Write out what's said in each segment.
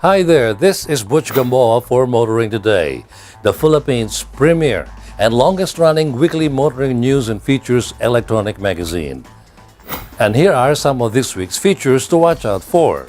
Hi there, this is Butch Gamboa for Motoring Today, the Philippines' premier and longest-running weekly motoring news and features electronic magazine. And here are some of this week's features to watch out for.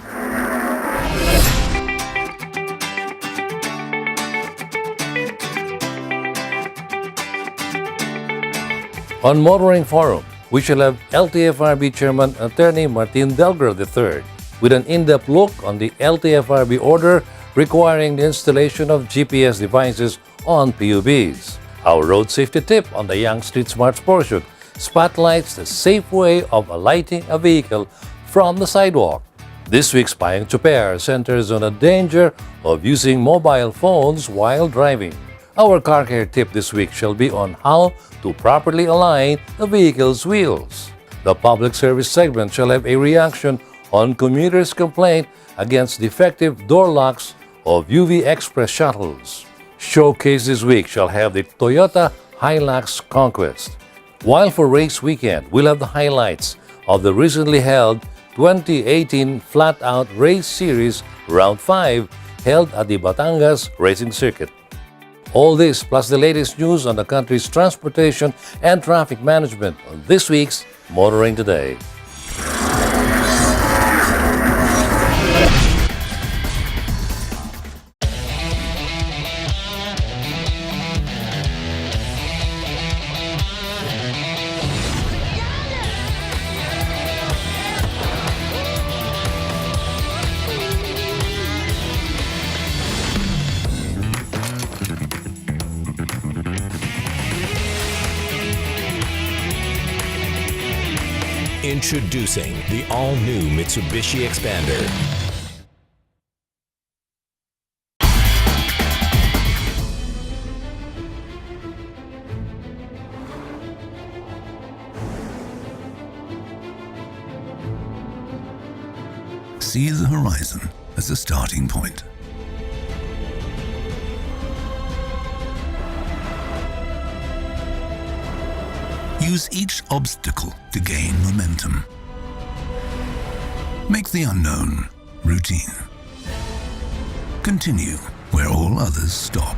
On Motoring Forum, we shall have LTFRB Chairman Attorney Martin Delgado III with an in-depth look on the LTFRB order requiring the installation of GPS devices on PUBs. Our road safety tip on the Young Street Smart Sportshoot spotlights the safe way of alighting a vehicle from the sidewalk. This week's Payong Chuper centers on the danger of using mobile phones while driving. Our car care tip this week shall be on how to properly align the vehicle's wheels. The public service segment shall have a reaction on commuters' complaint against defective door locks of UV Express shuttles. Showcase this week shall have the Toyota Hilux Conquest. While for race weekend, we'll have the highlights of the recently held 2018 Flat Out Race Series Round 5 held at the Batangas Racing Circuit. All this plus the latest news on the country's transportation and traffic management on this week's Motoring Today. Introducing the all-new Mitsubishi Xpander. See the horizon as a starting point. Use each obstacle to gain momentum. Make the unknown routine. Continue where all others stop.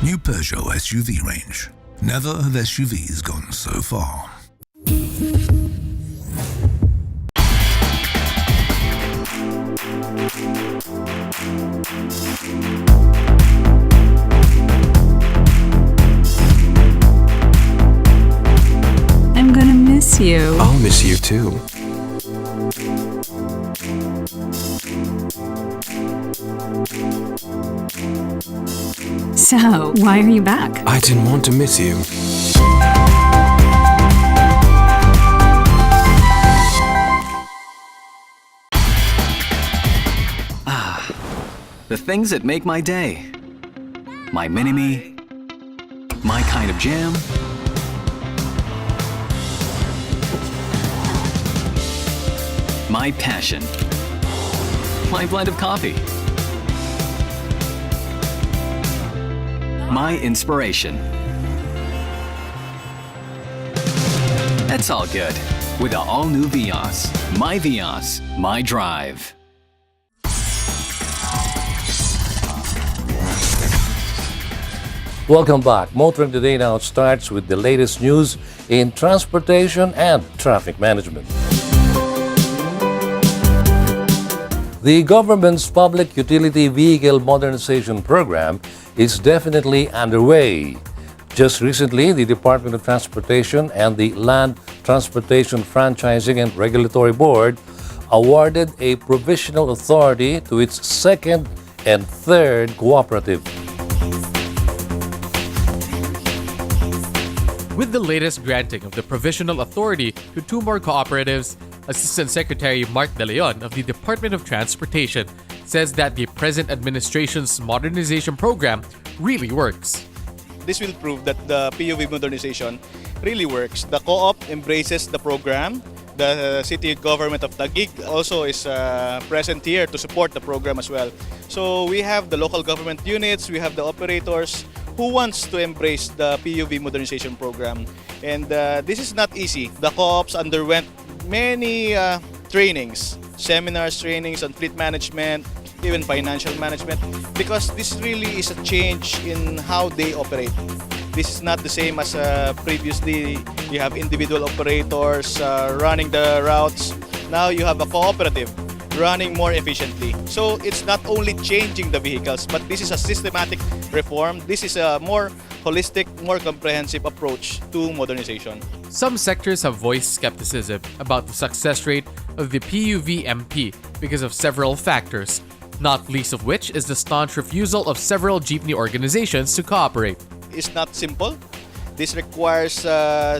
New Peugeot SUV range. Never have SUVs gone so far. I'm gonna miss you. I'll miss you too. So, why are you back? I didn't want to miss you. The things that make my day. My mini-me. My kind of jam. My passion. My blend of coffee. My inspiration. That's all good with the all-new Vios. My Vios, my drive. Welcome back. Motoring Today now starts with the latest news in transportation and traffic management. The government's Public Utility Vehicle Modernization Program is definitely underway. Just recently, the Department of Transportation and the Land Transportation Franchising and Regulatory Board awarded a provisional authority to its second and third cooperative. With the latest granting of the provisional authority to two more cooperatives, Assistant Secretary Mark De Leon of the Department of Transportation says that the present administration's modernization program really works. This will prove that the PUV modernization really works. The co-op embraces the program. The city government of Taguig also is present here to support the program as well. So we have the local government units, we have the operators who wants to embrace the PUV modernization program. And this is not easy. The co-ops underwent many trainings, seminars, trainings on fleet management, even financial management, because this really is a change in how they operate. This is not the same as previously. You have individual operators running the routes. Now you have a cooperative running more efficiently. So it's not only changing the vehicles, but this is a systematic reform. This is a more holistic, more comprehensive approach to modernization. Some sectors have voiced skepticism about the success rate of the PUV-MP because of several factors, not least of which is the staunch refusal of several jeepney organizations to cooperate. It's not simple. This requires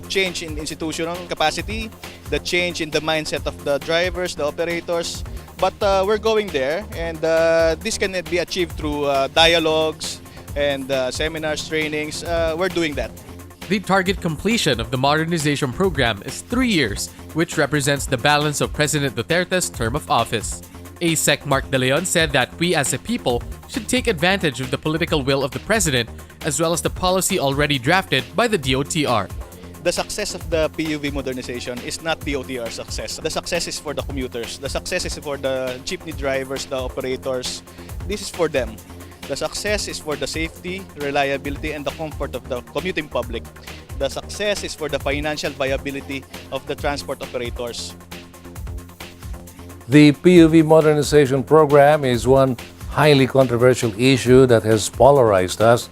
change in institutional capacity, the change in the mindset of the drivers, the operators. But we're going there, and this can be achieved through dialogues and seminars, trainings. We're doing that. The target completion of the modernization program is 3 years, which represents the balance of President Duterte's term of office. ASEC Mark De Leon said that we as a people should take advantage of the political will of the president as well as the policy already drafted by the DOTR. The success of the PUV modernization is not DOTR success. The success is for the commuters. The success is for the jeepney drivers, the operators. This is for them. The success is for the safety, reliability, and the comfort of the commuting public. The success is for the financial viability of the transport operators. The PUV modernization program is one highly controversial issue that has polarized us,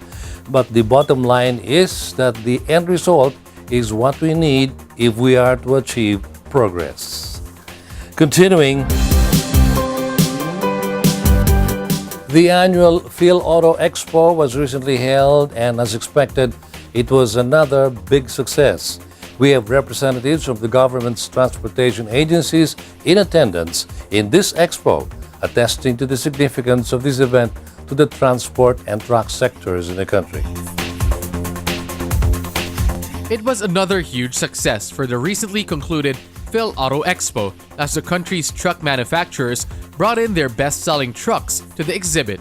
but the bottom line is that the end result is what we need if we are to achieve progress. Continuing, the annual Phil Auto Expo was recently held, and as expected, it was another big success. We have representatives from the government's transportation agencies in attendance in this expo, attesting to the significance of this event to the transport and truck sectors in the country. It was another huge success for the recently concluded Phil Auto Expo as the country's truck manufacturers brought in their best-selling trucks to the exhibit.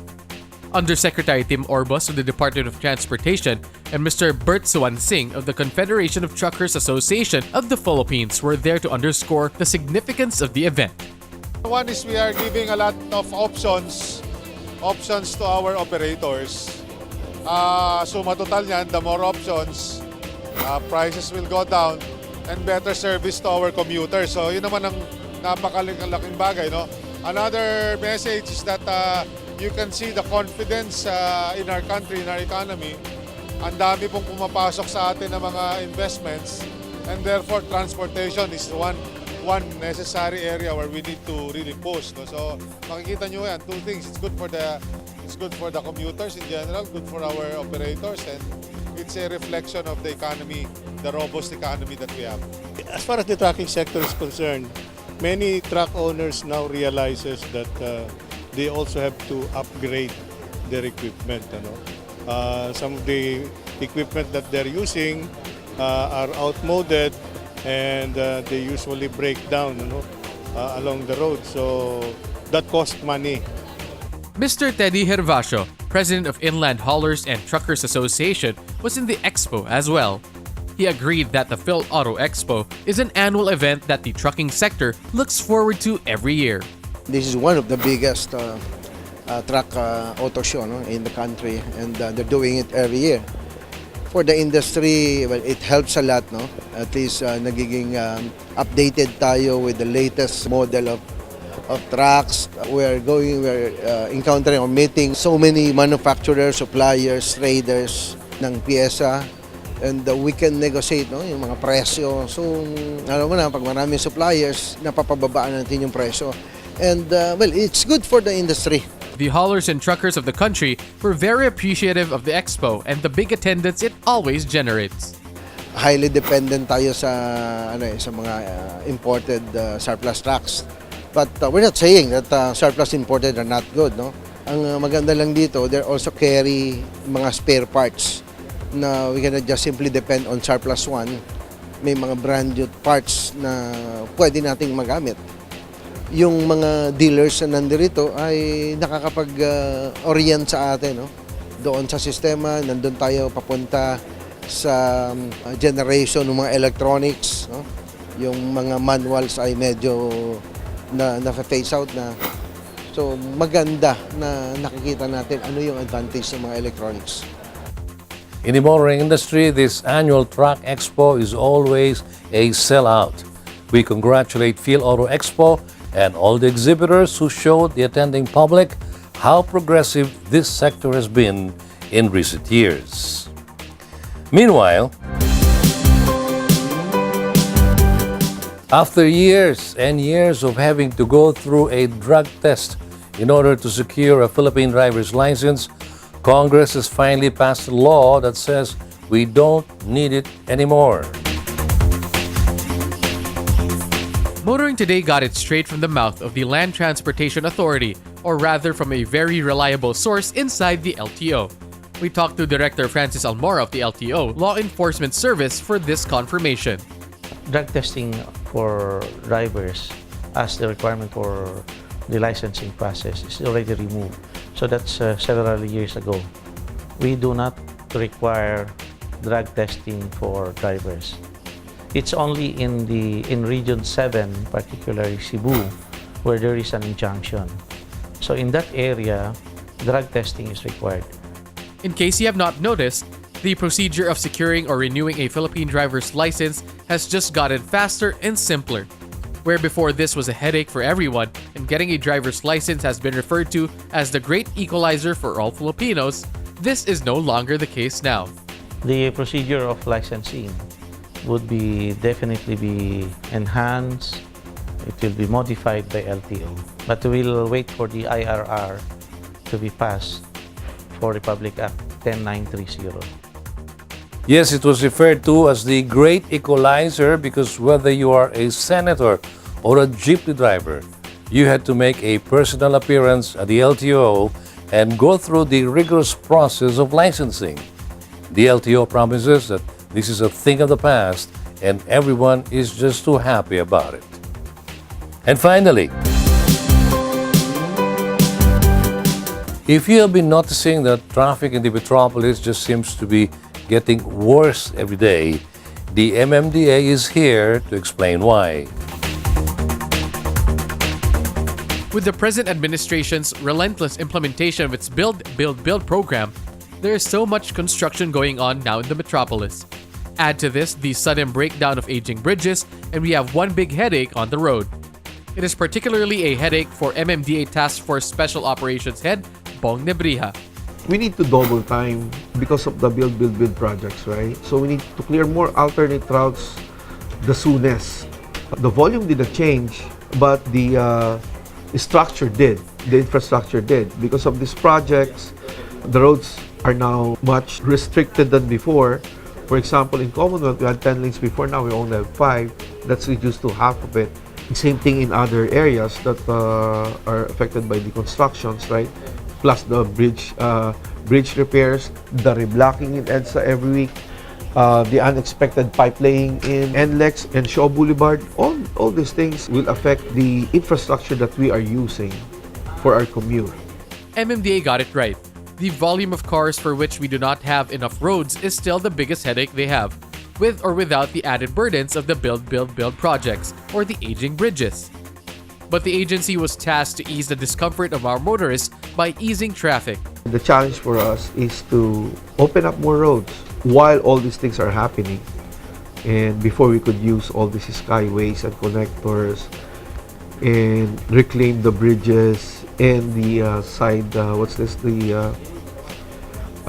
Undersecretary Tim Orbos of the Department of Transportation and Mr. Bert Swansing of the Confederation of Truckers Association of the Philippines were there to underscore the significance of the event. One is we are giving a lot of options to our operators. So matotal yan, the more options, prices will go down and better service to our commuters. So yun naman ang napakalaking bagay, no? Another message is that you can see the confidence in our country, in our economy. Ang dami pong pumapasok sa atin ng mga investments, and therefore transportation is one necessary area where we need to really push. No? So makikita nyo yan, two things. It's good for the commuters in general, good for our operators, and it's a reflection of the economy, the robust economy that we have. As far as the trucking sector is concerned, many truck owners now realizes that they also have to upgrade their equipment. Some of the equipment that they're using are outmoded, and they usually break down along the road. So that costs money. Mr. Teddy Hervasio, president of Inland Haulers and Truckers Association, was in the expo as well. He agreed that the Phil Auto Expo is an annual event that the trucking sector looks forward to every year. This is one of the biggest truck auto show in the country, and they're doing it every year. For the industry, well, it helps a lot, no? At least nagiging updated tayo with the latest model of trucks. We're encountering or meeting so many manufacturers, suppliers, traders ng pyesa, and we can negotiate yung mga presyo. So, alam mo na, pag maraming suppliers, napapababaan natin yung presyo. And well, it's good for the industry. The haulers and truckers of the country were very appreciative of the expo and the big attendance it always generates. highly dependent tayo sa sa mga imported surplus trucks. But we're not saying that surplus imported are not good, no? Ang maganda lang dito, they also carry mga spare parts na we cannot just simply depend on surplus one. May mga brand new parts na pwede nating magamit. Yung mga dealers na nandirito ay nakakapag-orient sa atin, no? Doon sa sistema, nandun tayo papunta sa generation ng mga electronics, no? Yung mga manuals ay medyo na-phase out na. So maganda na nakikita natin ano yung advantage ng mga electronics. In the motoring industry, this annual Truck Expo is always a sellout. We congratulate Phil Auto Expo and all the exhibitors who showed the attending public how progressive this sector has been in recent years. Meanwhile, after years and years of having to go through a drug test in order to secure a Philippine driver's license, Congress has finally passed a law that says we don't need it anymore. Motoring Today got it straight from the mouth of the Land Transportation Authority, or rather from a very reliable source inside the LTO. We talked to Director Francis Almora of the LTO Law Enforcement Service for this confirmation. Drug testing for drivers as the requirement for the licensing process is already removed. So that's several years ago. We do not require drug testing for drivers. It's only in Region 7, particularly Cebu, where there is an injunction. So in that area, drug testing is required. In case you have not noticed, the procedure of securing or renewing a Philippine driver's license has just gotten faster and simpler. Where before this was a headache for everyone and getting a driver's license has been referred to as the great equalizer for all Filipinos, this is no longer the case now. The procedure of licensing would definitely be enhanced. It will be modified by LTO. But we'll wait for the IRR to be passed for Republic Act 10930. Yes, it was referred to as the great equalizer because whether you are a senator or a jeepney driver, you had to make a personal appearance at the LTO and go through the rigorous process of licensing. The LTO promises that this is a thing of the past and everyone is just too happy about it. And finally, if you have been noticing that traffic in the metropolis just seems to be getting worse every day, the MMDA is here to explain why. With the present administration's relentless implementation of its Build, Build, Build program, there is so much construction going on now in the metropolis. Add to this the sudden breakdown of aging bridges, and we have one big headache on the road. It is particularly a headache for MMDA Task Force Special Operations Head, Bong Nebrija. We need to double time because of the build projects, right? So we need to clear more alternate routes the soonest. The volume didn't change, but the structure did. The infrastructure did. Because of these projects, the roads are now much restricted than before. For example, in Commonwealth, we had 10 lanes before, now we only have 5. That's reduced to half of it. Same thing in other areas that are affected by the constructions, right? Plus the bridge repairs, the reblocking in EDSA every week, the unexpected pipe laying in NLEX and Shaw Boulevard. All these things will affect the infrastructure that we are using for our commute. MMDA got it right. The volume of cars for which we do not have enough roads is still the biggest headache they have, with or without the added burdens of the Build, Build, Build projects or the aging bridges. But the agency was tasked to ease the discomfort of our motorists by easing traffic. The challenge for us is to open up more roads while all these things are happening. And before we could use all these skyways and connectors and reclaim the bridges and the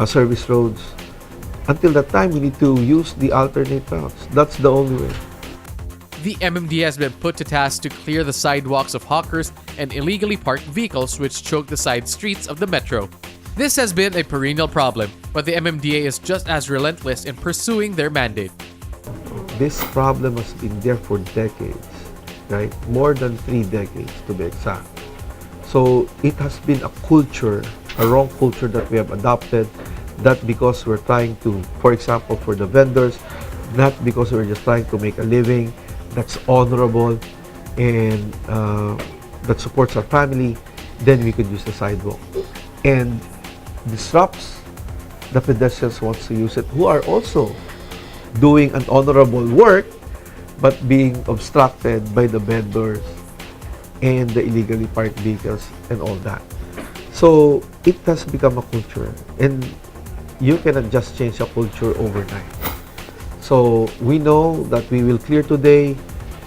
service roads. Until that time, we need to use the alternate routes. That's the only way. The MMDA has been put to task to clear the sidewalks of hawkers and illegally parked vehicles which choke the side streets of the metro. This has been a perennial problem, but the MMDA is just as relentless in pursuing their mandate. this problem has been there for decades, right? More than 3 decades to be exact. So it has been a culture, a wrong culture that we have adopted, that because we're trying to, for example, for the vendors, not because we're just trying to make a living that's honorable and that supports our family, then we could use the sidewalk. And disrupts the pedestrians who wants to use it, who are also doing an honorable work, but being obstructed by the vendors and the illegally parked vehicles and all that. So it has become a culture, and you cannot just change a culture overnight. So we know that we will clear today,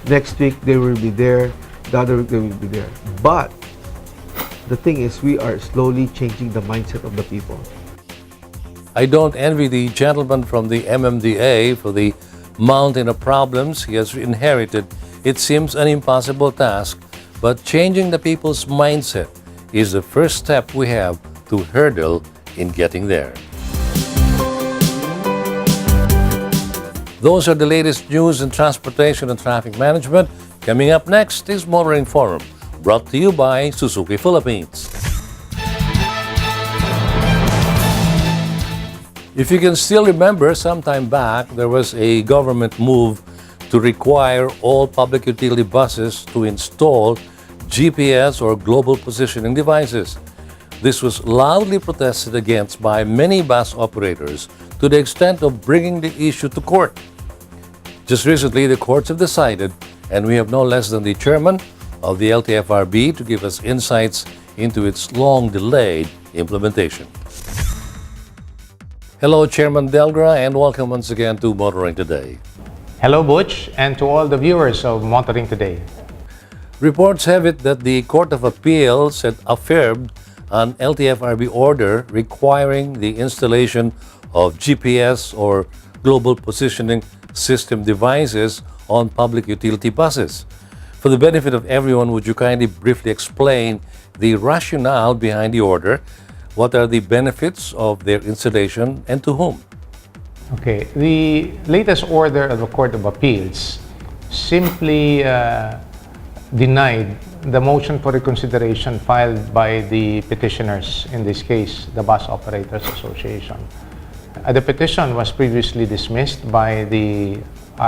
next week they will be there, the other week they will be there. But the thing is, we are slowly changing the mindset of the people. I don't envy the gentleman from the MMDA for the mountain of problems he has inherited. It seems an impossible task, but changing the people's mindset is the first step we have to hurdle in getting there. Those are the latest news in transportation and traffic management. Coming up next is Motoring Forum, brought to you by Suzuki Philippines. If you can still remember, some time back, there was a government move to require all public utility buses to install GPS or global positioning devices. This was loudly protested against by many bus operators to the extent of bringing the issue to court. Just recently, the courts have decided, and we have no less than the chairman of the LTFRB to give us insights into its long-delayed implementation. Hello, Chairman Delgra, and welcome once again to Motoring Today. Hello, Butch, and to all the viewers of Motoring Today. Reports have it that the Court of Appeals had affirmed an LTFRB order requiring the installation of GPS or global positioning system devices on public utility buses. For the benefit of everyone, would you kindly briefly explain the rationale behind the order? What are the benefits of their installation and to whom? Okay, the latest order of the Court of Appeals simply denied the motion for reconsideration filed by the petitioners, in this case, the Bus Operators Association. The petition was previously dismissed by the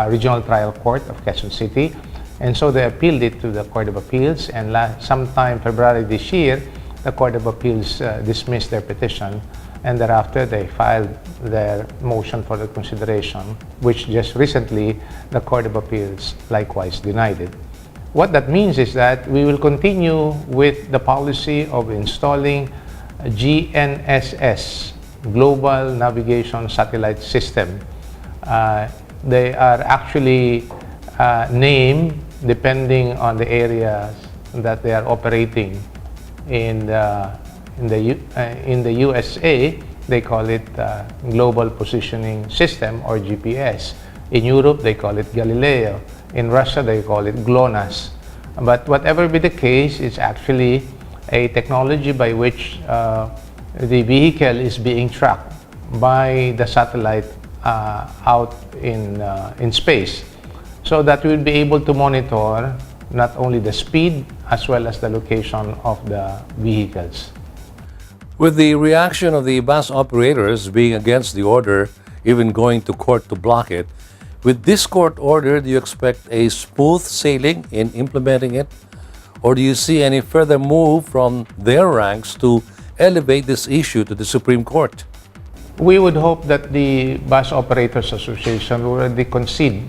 Regional Trial Court of Quezon City, and so they appealed it to the Court of Appeals, and sometime February this year, the Court of Appeals dismissed their petition, and thereafter they filed their motion for reconsideration, which just recently the Court of Appeals likewise denied it. What that means is that we will continue with the policy of installing GNSS, Global Navigation Satellite System. They are actually named depending on the areas that they are operating. In the USA, they call it Global Positioning System, or GPS. In Europe, they call it Galileo. In Russia, they call it GLONASS. But whatever be the case, it's actually a technology by which the vehicle is being tracked by the satellite out in space, so that we'll be able to monitor not only the speed as well as the location of the vehicles. With the reaction of the bus operators being against the order, even going to court to block it, with this court order, do you expect a smooth sailing in implementing it? Or do you see any further move from their ranks to elevate this issue to the Supreme Court? We would hope that the Bus Operators Association will already concede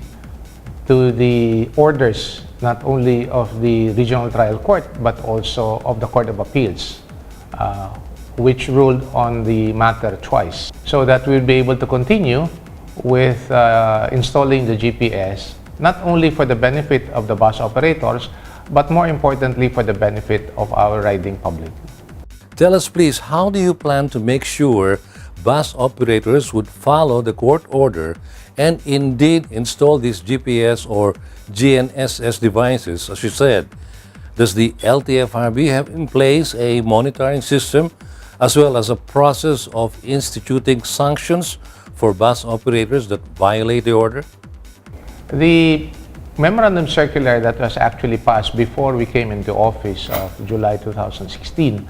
to the orders not only of the Regional Trial Court but also of the Court of Appeals, which ruled on the matter twice, so that we'll be able to continue with installing the GPS, not only for the benefit of the bus operators, but more importantly for the benefit of our riding public. Tell us please, how do you plan to make sure bus operators would follow the court order and indeed install these GPS or GNSS devices, as you said? Does the LTFRB have in place a monitoring system as well as a process of instituting sanctions for bus operators that violate the order? The memorandum circular that was actually passed before we came into office of July 2016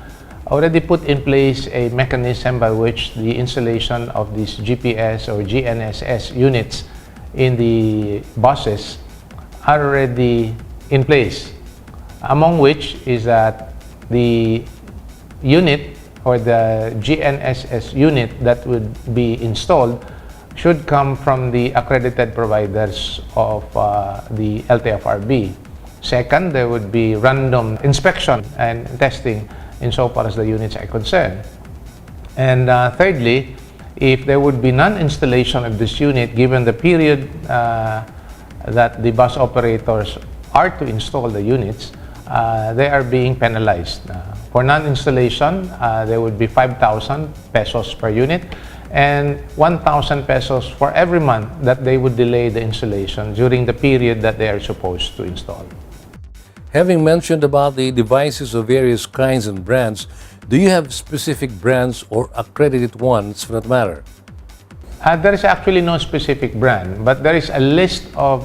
already put in place a mechanism by which the installation of these GPS or GNSS units in the buses are already in place, among which is that the unit or the GNSS unit that would be installed should come from the accredited providers of the LTFRB. Second, there would be random inspection and testing insofar as the units are concerned. And thirdly, if there would be non-installation of this unit given the period that the bus operators are to install the units, they are being penalized. For non-installation, there would be 5,000 pesos per unit and 1,000 pesos for every month that they would delay the installation during the period that they are supposed to install. Having mentioned about the devices of various kinds and brands, do you have specific brands or accredited ones for that matter? There is actually no specific brand, but there is a list of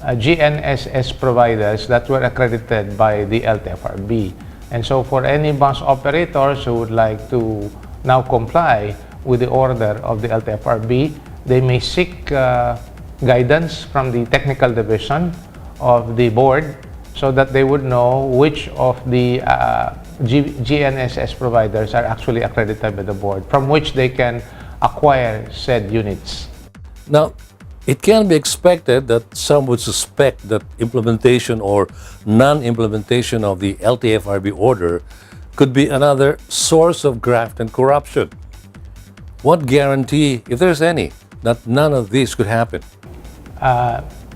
GNSS providers that were accredited by the LTFRB. And so for any bus operators who would like to now comply with the order of the LTFRB, they may seek guidance from the technical division of the board so that they would know which of the GNSS providers are actually accredited by the board, from which they can acquire said units. Now, it can be expected that some would suspect that implementation or non-implementation of the LTFRB order could be another source of graft and corruption. What guarantee, if there's any, that none of this could happen?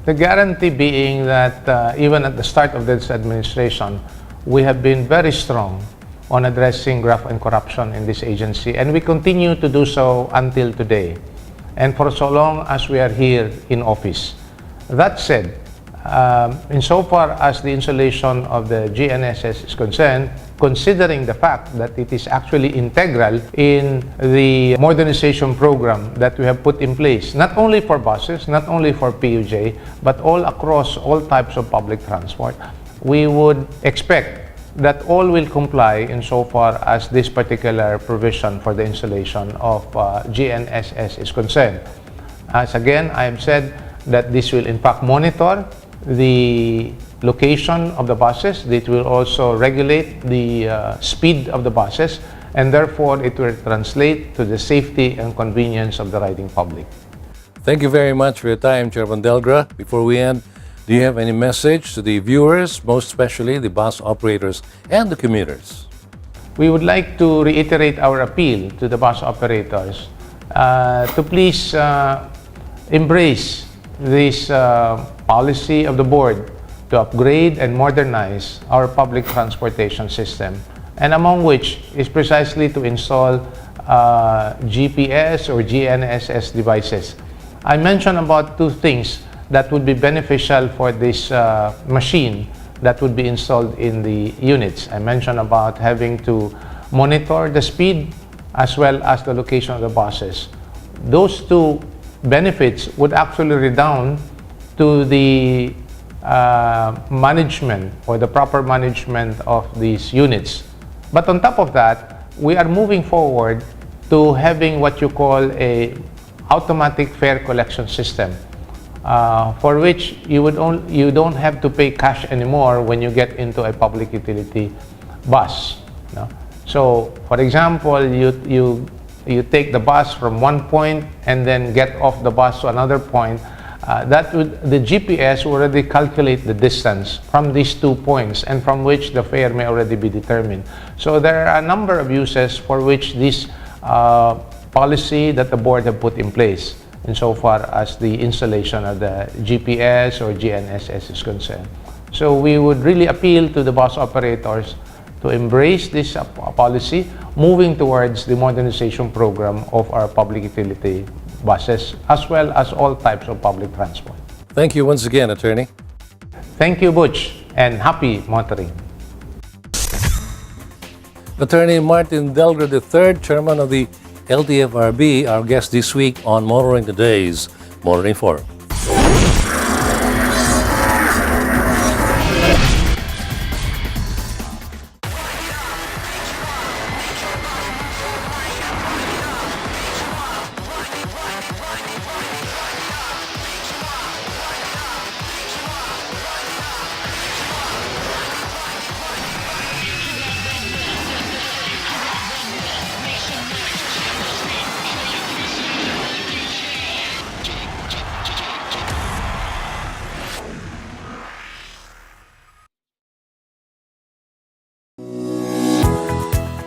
The guarantee being that even at the start of this administration, we have been very strong on addressing graft and corruption in this agency, and we continue to do so until today, and for so long as we are here in office. That said, insofar as the installation of the GNSS is concerned, considering the fact that it is actually integral in the modernization program that we have put in place, not only for buses, not only for PUJ, but all across all types of public transport, we would expect that all will comply insofar as this particular provision for the installation of GNSS is concerned. As again, I have said that this will in fact monitor the location of the buses. It will also regulate the speed of the buses, and therefore it will translate to the safety and convenience of the riding public. Thank you very much for your time, Chairman Delgra. Before we end, do you have any message to the viewers, most especially the bus operators and the commuters? We would like to reiterate our appeal to the bus operators to please embrace this policy of the board to upgrade and modernize our public transportation system, and among which is precisely to install GPS or GNSS devices. I mentioned about two things that would be beneficial for this machine that would be installed in the units. I mentioned about having to monitor the speed as well as the location of the buses. Those two benefits would actually redound to the management or the proper management of these units. But on top of that, we are moving forward to having what you call a automatic fare collection system, for which you don't have to pay cash anymore when you get into a public utility bus. No? So, for example, you take the bus from one point and then get off the bus to another point. The GPS will already calculate the distance from these 2 points, and from which the fare may already be determined. So there are a number of uses for which this policy that the board have put in place insofar as the installation of the GPS or GNSS is concerned. So we would really appeal to the bus operators to embrace this policy, moving towards the modernization program of our public utility buses, as well as all types of public transport. Thank you once again, Attorney. Thank you, Butch, and happy motoring. Attorney Martin Delgra III, Chairman of the LTFRB, our guest this week on Motoring Today's Motoring Forum.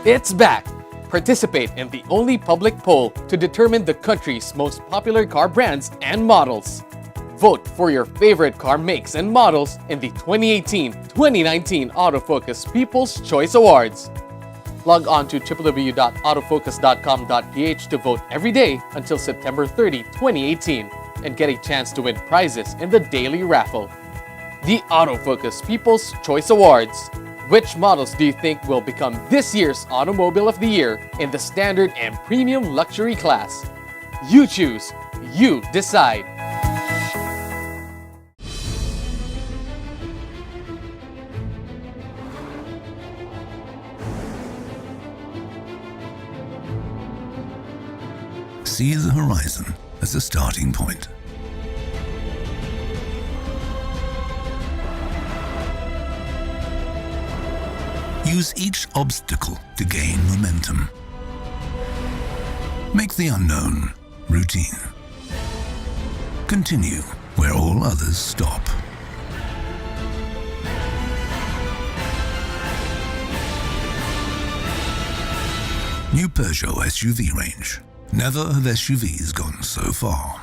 It's back! Participate in the only public poll to determine the country's most popular car brands and models. Vote for your favorite car makes and models in the 2018-2019 Autofocus People's Choice Awards. Log on to www.autofocus.com.ph to vote every day until September 30, 2018 and get a chance to win prizes in the daily raffle. The Autofocus People's Choice Awards. Which models do you think will become this year's Automobile of the Year in the standard and premium luxury class? You choose, you decide. See the horizon as a starting point. Use each obstacle to gain momentum. Make the unknown routine. Continue where all others stop. New Peugeot SUV range. Never have SUVs gone so far.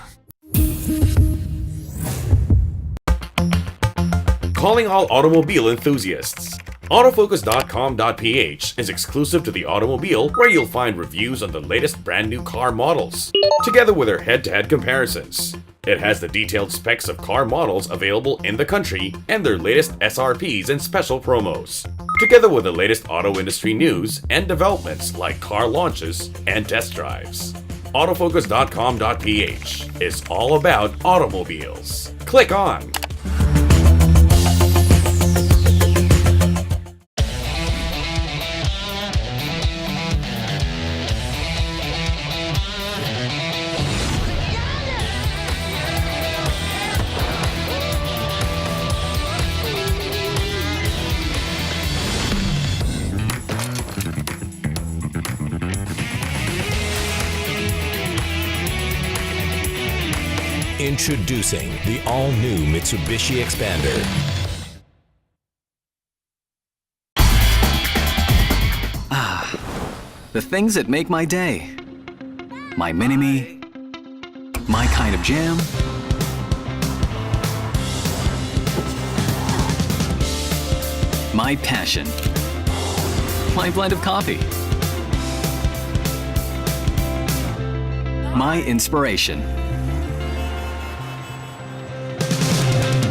Calling all automobile enthusiasts. Autofocus.com.ph is exclusive to the automobile, where you'll find reviews on the latest brand new car models, together with their head-to-head comparisons. It has the detailed specs of car models available in the country and their latest SRPs and special promos, together with the latest auto industry news and developments like car launches and test drives. Autofocus.com.ph is all about automobiles. Click on. Introducing the all-new Mitsubishi Expander. The things that make my day. My mini-me. My kind of jam. My passion. My blend of coffee. My inspiration.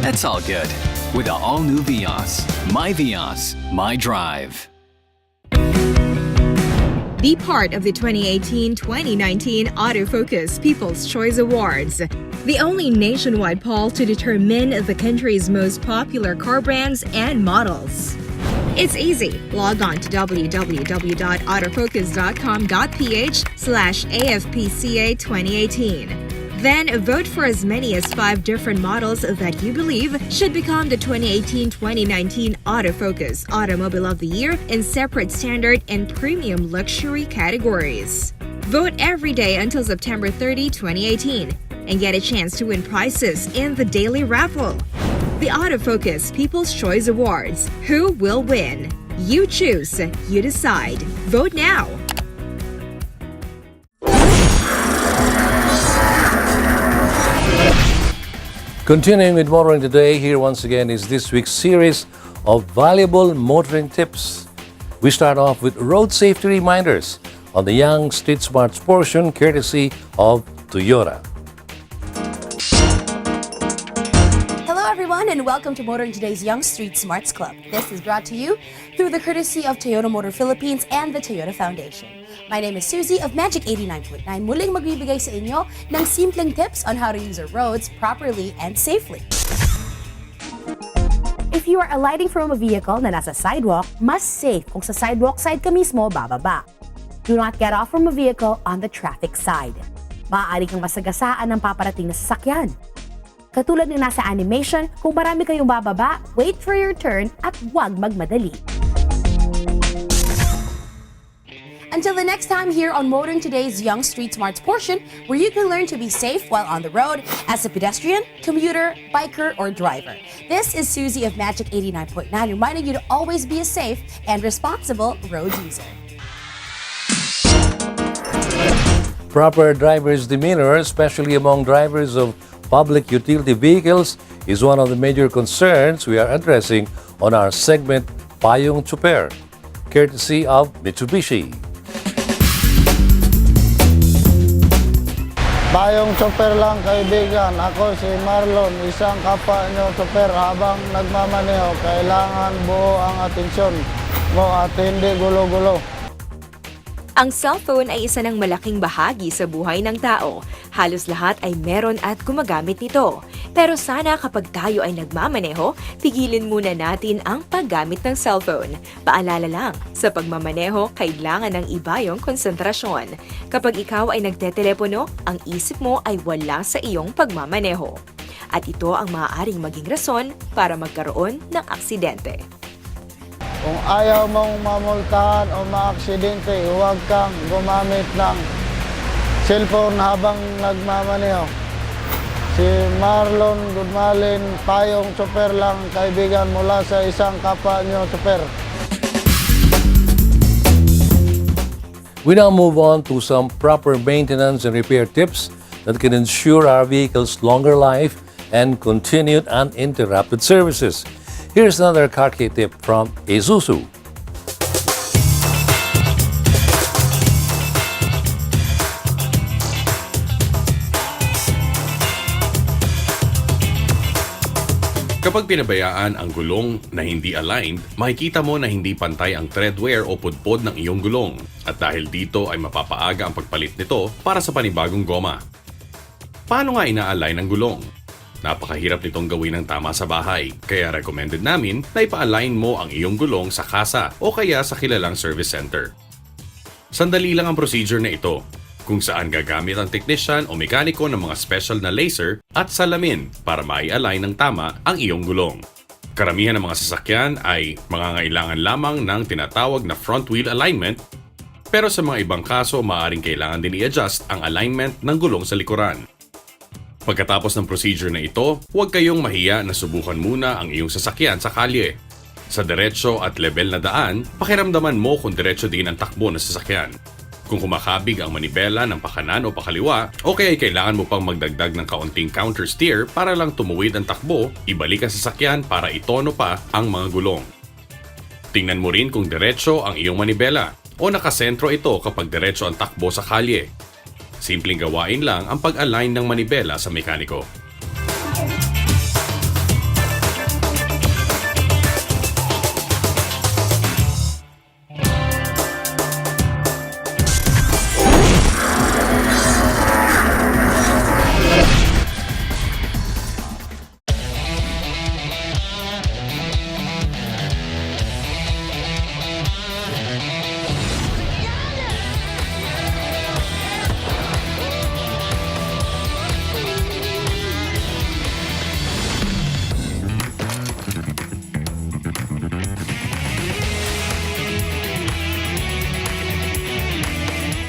That's all good with the all-new Vios. My Vios, my drive. Be part of the 2018-2019 Autofocus People's Choice Awards, the only nationwide poll to determine the country's most popular car brands and models. It's easy. Log on to www.autofocus.com.ph/AFPCA 2018. Then vote for as many as 5 different models that you believe should become the 2018-2019 Autofocus Automobile of the Year in separate standard and premium luxury categories. Vote every day until September 30, 2018 and get a chance to win prizes in the daily raffle. The Autofocus People's Choice Awards. Who will win? You choose, you decide. Vote now. Continuing with Motoring Today, here once again is this week's series of valuable motoring tips. We start off with road safety reminders on the Young Street Smarts portion, courtesy of Toyota. Hello everyone and welcome to Motoring Today's Young Street Smarts Club. This is brought to you through the courtesy of Toyota Motor Philippines and the Toyota Foundation. My name is Susie of Magic 89.9, muling magbibigay sa inyo ng simpleng tips on how to use our roads properly and safely. If you are alighting from a vehicle na nasa sidewalk, mas safe kung sa sidewalk side ka mismo bababa. Do not get off from a vehicle on the traffic side. Maaari kang masagasaan ng paparating na sasakyan. Katulad ng nasa animation, kung marami kayong bababa, wait for your turn at huwag magmadali. Until the next time here on Motoring Today's Young Street Smarts portion, where you can learn to be safe while on the road as a pedestrian, commuter, biker, or driver. This is Susie of Magic 89.9 reminding you to always be a safe and responsible road user. Proper driver's demeanor, especially among drivers of public utility vehicles, is one of the major concerns we are addressing on our segment Payong Tsuper, courtesy of Mitsubishi. Payong chopper lang kaibigan, ako si Marlon, isang kapwa nyo chopper. Habang nagmamaneho, kailangan buo ang atensyon mo at hindi gulo-gulo. Ang cellphone ay isa ng malaking bahagi sa buhay ng tao. Halos lahat ay meron at gumagamit nito. Pero sana kapag tayo ay nagmamaneho, pigilin muna natin ang paggamit ng cellphone. Paalala lang, sa pagmamaneho, kailangan ng iba yung konsentrasyon. Kapag ikaw ay nagtetelepono, ang isip mo ay wala sa iyong pagmamaneho. At ito ang maaaring maging rason para magkaroon ng aksidente. Kung ayaw mong mamultahan o maaksidente, huwag kang gumamit ng cellphone habang nagmamaneho. Si Marlon Goodmalin, Payong Chopper lang kaibigan mula sa isang kapwa nyo chopper. We now move on to some proper maintenance and repair tips that can ensure our vehicles' longer life and continued uninterrupted services. Here's another car key tip from Isuzu. Kapag pinabayaan ang gulong na hindi aligned, makikita mo na hindi pantay ang tread wear o pudpod ng iyong gulong. At dahil dito ay mapapaaga ang pagpalit nito para sa panibagong goma. Paano nga ina-align ang gulong? Napakahirap nitong gawin ng tama sa bahay, kaya recommended namin na ipa-align mo ang iyong gulong sa kasa o kaya sa kilalang service center. Sandali lang ang procedure na ito, kung saan gagamit ang technician o mekaniko ng mga special na laser at salamin para mai-align ng tama ang iyong gulong. Karamihan ng mga sasakyan ay mangangailangan lamang ng tinatawag na front wheel alignment, pero sa mga ibang kaso maaaring kailangan din i-adjust ang alignment ng gulong sa likuran. Pagkatapos ng procedure na ito, huwag kayong mahiya na subukan muna ang iyong sasakyan sa kalye. Sa diretso at level na daan, pakiramdaman mo kung diretso din ang takbo ng sasakyan. Kung kumakabig ang manibela ng pakanan o pakaliwa, o kaya ay kailangan mo pang magdagdag ng kaunting counter steer para lang tumuwid ang takbo, ibalik ang sasakyan para itono pa ang mga gulong. Tingnan mo rin kung diretso ang iyong manibela o nakasentro ito kapag diretso ang takbo sa kalye. Simpleng gawain lang ang pag-align ng manibela sa mekaniko.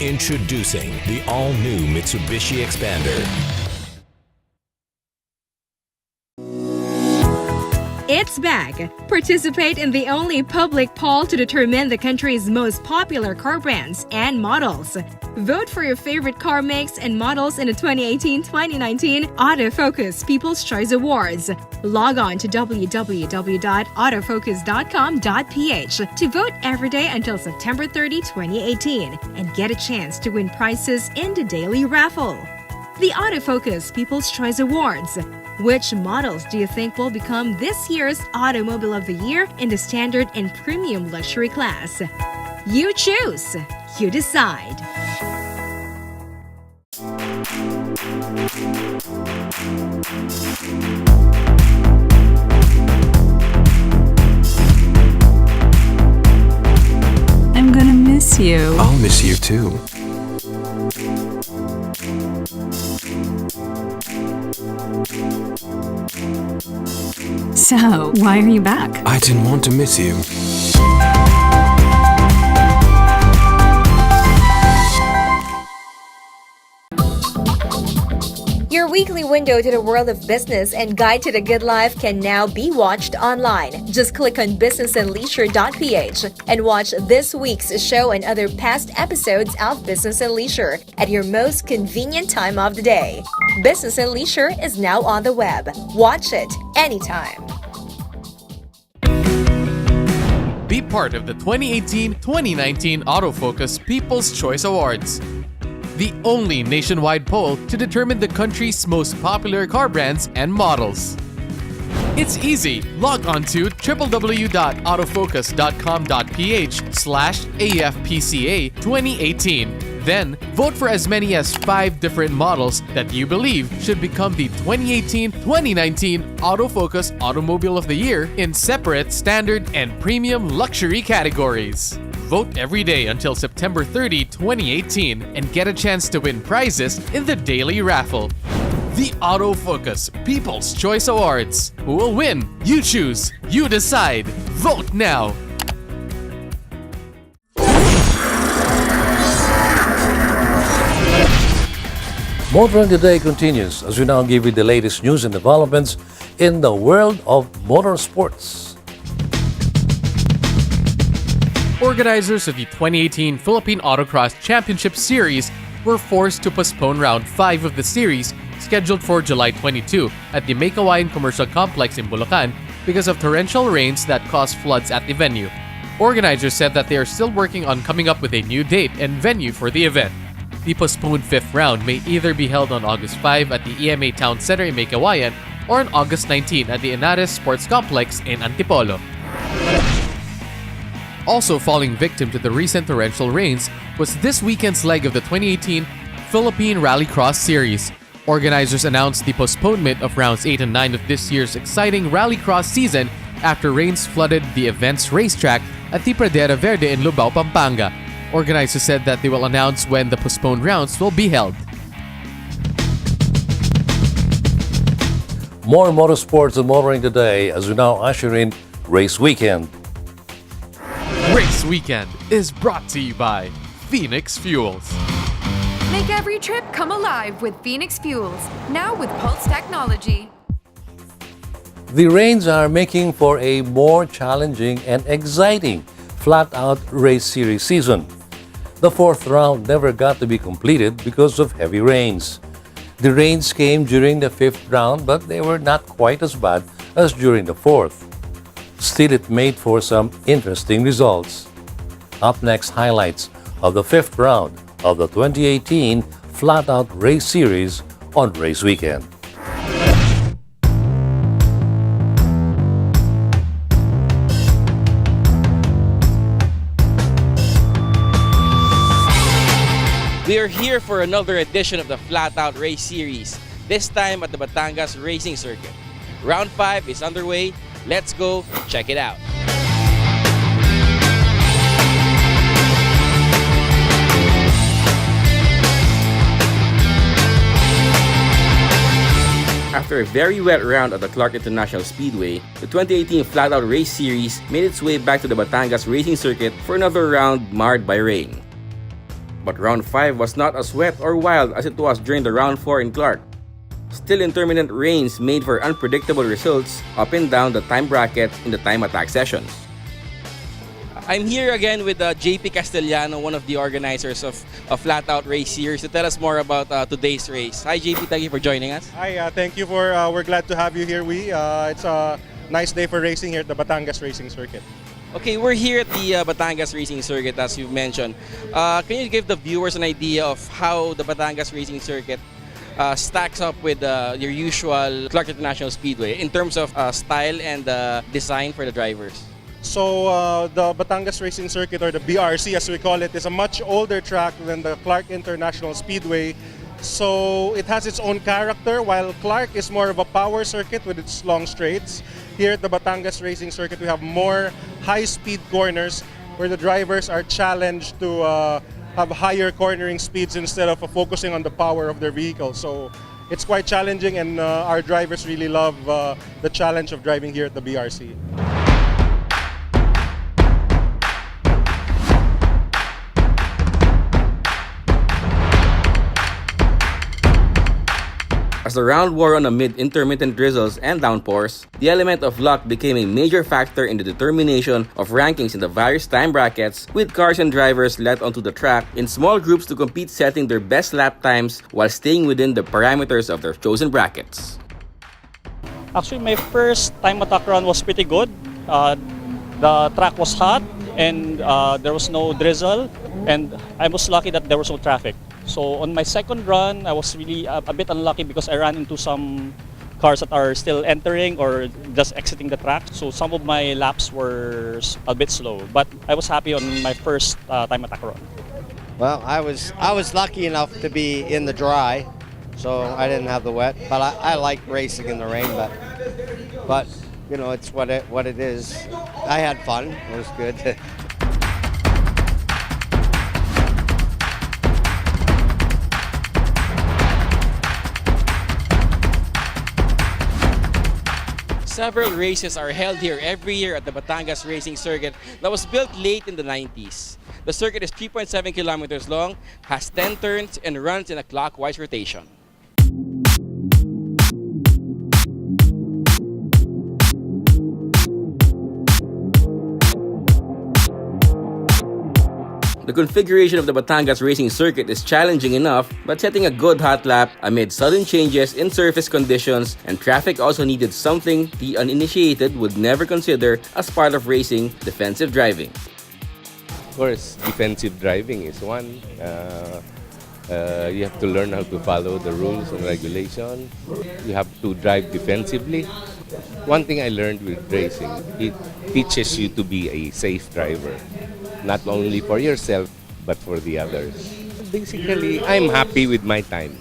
Introducing the all-new Mitsubishi Expander. It's back! Participate in the only public poll to determine the country's most popular car brands and models. Vote for your favorite car makes and models in the 2018-2019 Autofocus People's Choice Awards. Log on to www.autofocus.com.ph to vote every day until September 30, 2018 and get a chance to win prizes in the daily raffle. The Autofocus People's Choice Awards. Which models do you think will become this year's Automobile of the Year in the standard and premium luxury class? You choose. You decide. I'm gonna miss you. I'll miss you too. So, why are you back? I didn't want to miss you. Your weekly window to the world of business and guide to the good life can now be watched online. Just click on businessandleisure.ph and watch this week's show and other past episodes of Business and Leisure at your most convenient time of the day. Business and Leisure is now on the web. Watch it anytime. Be part of the 2018-2019 Autofocus People's Choice Awards, the only nationwide poll to determine the country's most popular car brands and models. It's easy. Log on to www.autofocus.com.ph/AFPCA 2018. Then, vote for as many as 5 different models that you believe should become the 2018-2019 Autofocus Automobile of the Year in separate standard and premium luxury categories. Vote every day until September 30, 2018 and get a chance to win prizes in the daily raffle. The Autofocus People's Choice Awards. Who will win? You choose. You decide. Vote now. Motoring Today continues as we now give you the latest news and developments in the world of motorsports. Organizers of the 2018 Philippine Autocross Championship Series were forced to postpone round 5 of the series scheduled for July 22 at the Maykawayan Commercial Complex in Bulacan because of torrential rains that caused floods at the venue. Organizers said that they are still working on coming up with a new date and venue for the event. The postponed 5th round may either be held on August 5 at the EMA Town Center in Maykawayan or on August 19 at the Henares Sports Complex in Antipolo. Also falling victim to the recent torrential rains was this weekend's leg of the 2018 Philippine Rallycross Series. Organizers announced the postponement of rounds 8 and 9 of this year's exciting Rallycross season after rains flooded the event's racetrack at the Pradera Verde in Lubao, Pampanga. Organizers said that they will announce when the postponed rounds will be held. More motorsports and motoring today as we now usher in Race Weekend. Race Weekend is brought to you by Phoenix Fuels. Make every trip come alive with Phoenix Fuels, now with Pulse technology. The rains are making for a more challenging and exciting flat-out race series season. The 4th round never got to be completed because of heavy rains. The rains came during the 5th round, but they were not quite as bad as during the 4th. Still, it made for some interesting results. Up next, highlights of the 5th round of the 2018 Flat-Out Race Series on Race Weekend. We are here for another edition of the Flat-Out Race Series, this time at the Batangas Racing Circuit. Round 5 is underway. Let's go check it out. After a very wet round at the Clark International Speedway, the 2018 Flat-Out Race Series made its way back to the Batangas Racing Circuit for another round marred by rain. But round 5 was not as wet or wild as it was during the round 4 in Clark. Still, intermittent rains made for unpredictable results up and down the time bracket in the time attack sessions. I'm here again with JP Castellano, one of the organizers of a Flat-Out Race Series, to tell us more about today's race. Hi JP, thank you for joining us. Hi, thank you for, we're glad to have you here. It's a nice day for racing here at the Batangas Racing Circuit. Okay, we're here at the Batangas Racing Circuit, as you've mentioned. Can you give the viewers an idea of how the Batangas Racing Circuit stacks up with your usual Clark International Speedway in terms of style and design for the drivers? So the Batangas Racing Circuit, or the BRC as we call it, is a much older track than the Clark International Speedway. So it has its own character, while Clark is more of a power circuit with its long straights. Here at the Batangas Racing Circuit, we have more high-speed corners where the drivers are challenged to have higher cornering speeds instead of focusing on the power of their vehicle. So it's quite challenging, and our drivers really love the challenge of driving here at the BRC. As As the round wore on amid intermittent drizzles and downpours, the element of luck became a major factor in the determination of rankings in the various time brackets, with cars and drivers let onto the track in small groups to compete, setting their best lap times while staying within the parameters of their chosen brackets. Actually, my first time attack run was pretty good. The track was hot and there was no drizzle, and I was lucky that there was no traffic. So on my second run, I was really a bit unlucky because I ran into some cars that are still entering or just exiting the track. So some of my laps were a bit slow, but I was happy on my first time attack run. Well, I was lucky enough to be in the dry, so I didn't have the wet. But I like racing in the rain, but you know, it's what it is. I had fun. It was good. Several races are held here every year at the Batangas Racing Circuit that was built late in the 90s. The circuit is 3.7 kilometers long, has 10 turns, and runs in a clockwise rotation. The configuration of the Batangas Racing Circuit is challenging enough, but setting a good hot lap amid sudden changes in surface conditions and traffic also needed something the uninitiated would never consider as part of racing: defensive driving. Of course, defensive driving is one. You have to learn how to follow the rules and regulations. You have to drive defensively. One thing I learned with racing, it teaches you to be a safe driver. Not only for yourself, but for the others. Basically, I'm happy with my time.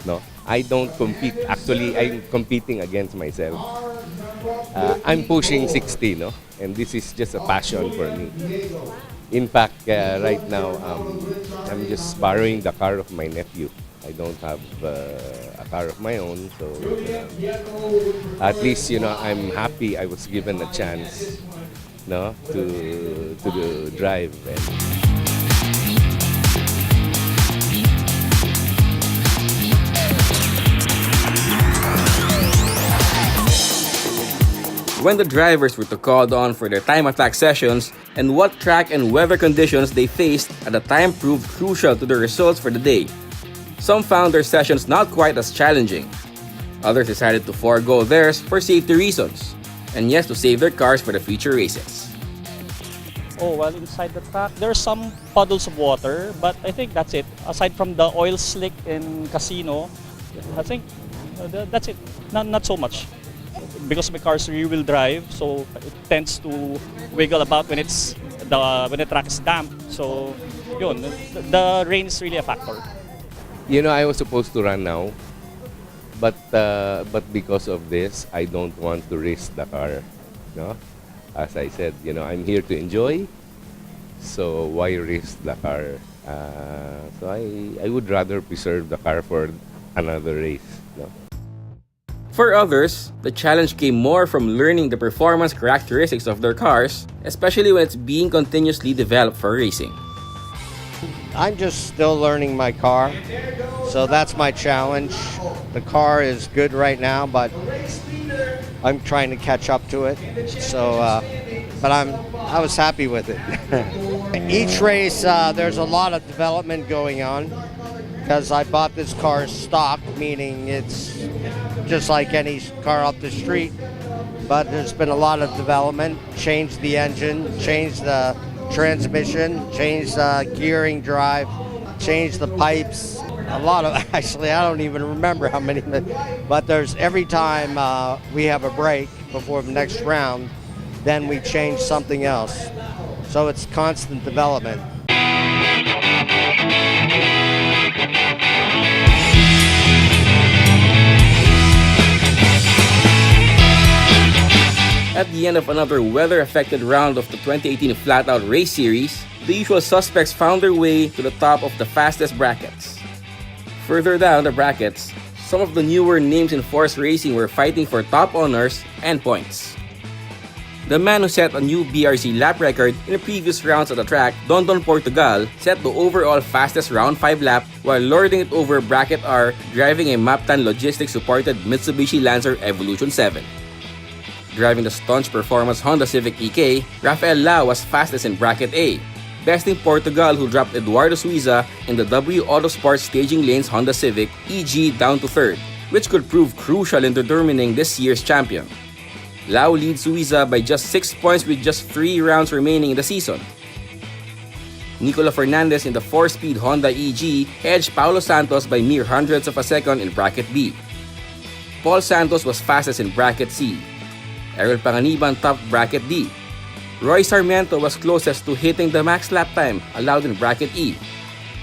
No, I don't compete. Actually, I'm competing against myself. I'm pushing 60, no? And this is just a passion for me. In fact, right now, I'm just borrowing the car of my nephew. I don't have a car of my own, so at least, you know, I'm happy I was given a chance, no, to drive. When the drivers were to called on for their time attack sessions and what track and weather conditions they faced at the time proved crucial to the results for the day. Some found their sessions not quite as challenging. Others decided to forego theirs for safety reasons, and yes, to save their cars for the future races. Oh, well, inside the track, there are some puddles of water, but I think that's it. Aside from the oil slick in Casino, I think that's it. Not so much. Because my car is rear-wheel drive, so it tends to wiggle about when the track is damp. So, yun, the rain is really a factor. You know, I was supposed to run now, but because of this, I don't want to risk the car. No, as I said, you know, I'm here to enjoy. So why risk the car? So I would rather preserve the car for another race. No? For others, the challenge came more from learning the performance characteristics of their cars, especially when it's being continuously developed for racing. I'm just still learning my car, so that's my challenge. The car is good right now, but I'm trying to catch up to it. So, but I was happy with it. Each race, there's a lot of development going on because I bought this car stock, meaning it's just like any car off the street. But there's been a lot of development. Changed the engine, changed the transmission, changed the gearing drive, changed the pipes. A lot of, actually, I don't even remember how many, but there's every time we have a break before the next round, then we change something else. So it's constant development. At the end of another weather-affected round of the 2018 Flat-Out Race Series, the usual suspects found their way to the top of the fastest brackets. Further down the brackets, some of the newer names in force racing were fighting for top honors and points. The man who set a new BRC lap record in the previous rounds at the track, Don Portugal, set the overall fastest round 5 lap while lording it over Bracket R, driving a Maptan Logistics-supported Mitsubishi Lancer Evolution 7. Driving the staunch performance Honda Civic EK, Rafael Lau was fastest in Bracket A, besting Portugal who dropped Eduardo Suiza in the W Autosports staging lane's Honda Civic EG down to 3rd, which could prove crucial in determining this year's champion. Lau leads Suiza by just 6 points with just 3 rounds remaining in the season. Nicola Fernandez in the 4-speed Honda EG edged Paulo Santos by mere hundredths of a second in Bracket B. Paul Santos was fastest in Bracket C. Errol Panganiban topped Bracket D. Roy Sarmiento was closest to hitting the max lap time allowed in Bracket E.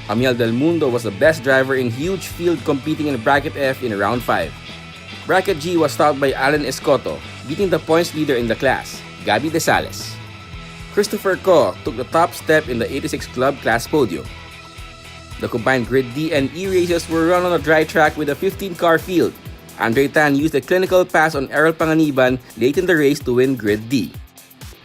Amiel Del Mundo was the best driver in huge field competing in Bracket F in round 5. Bracket G was topped by Alan Escoto, beating the points leader in the class, Gabi De Sales. Christopher Koch took the top step in the 86 Club Class podium. The combined Grid D and E races were run on a dry track with a 15-car field. Andre Tan used a clinical pass on Errol Panganiban late in the race to win Grid D.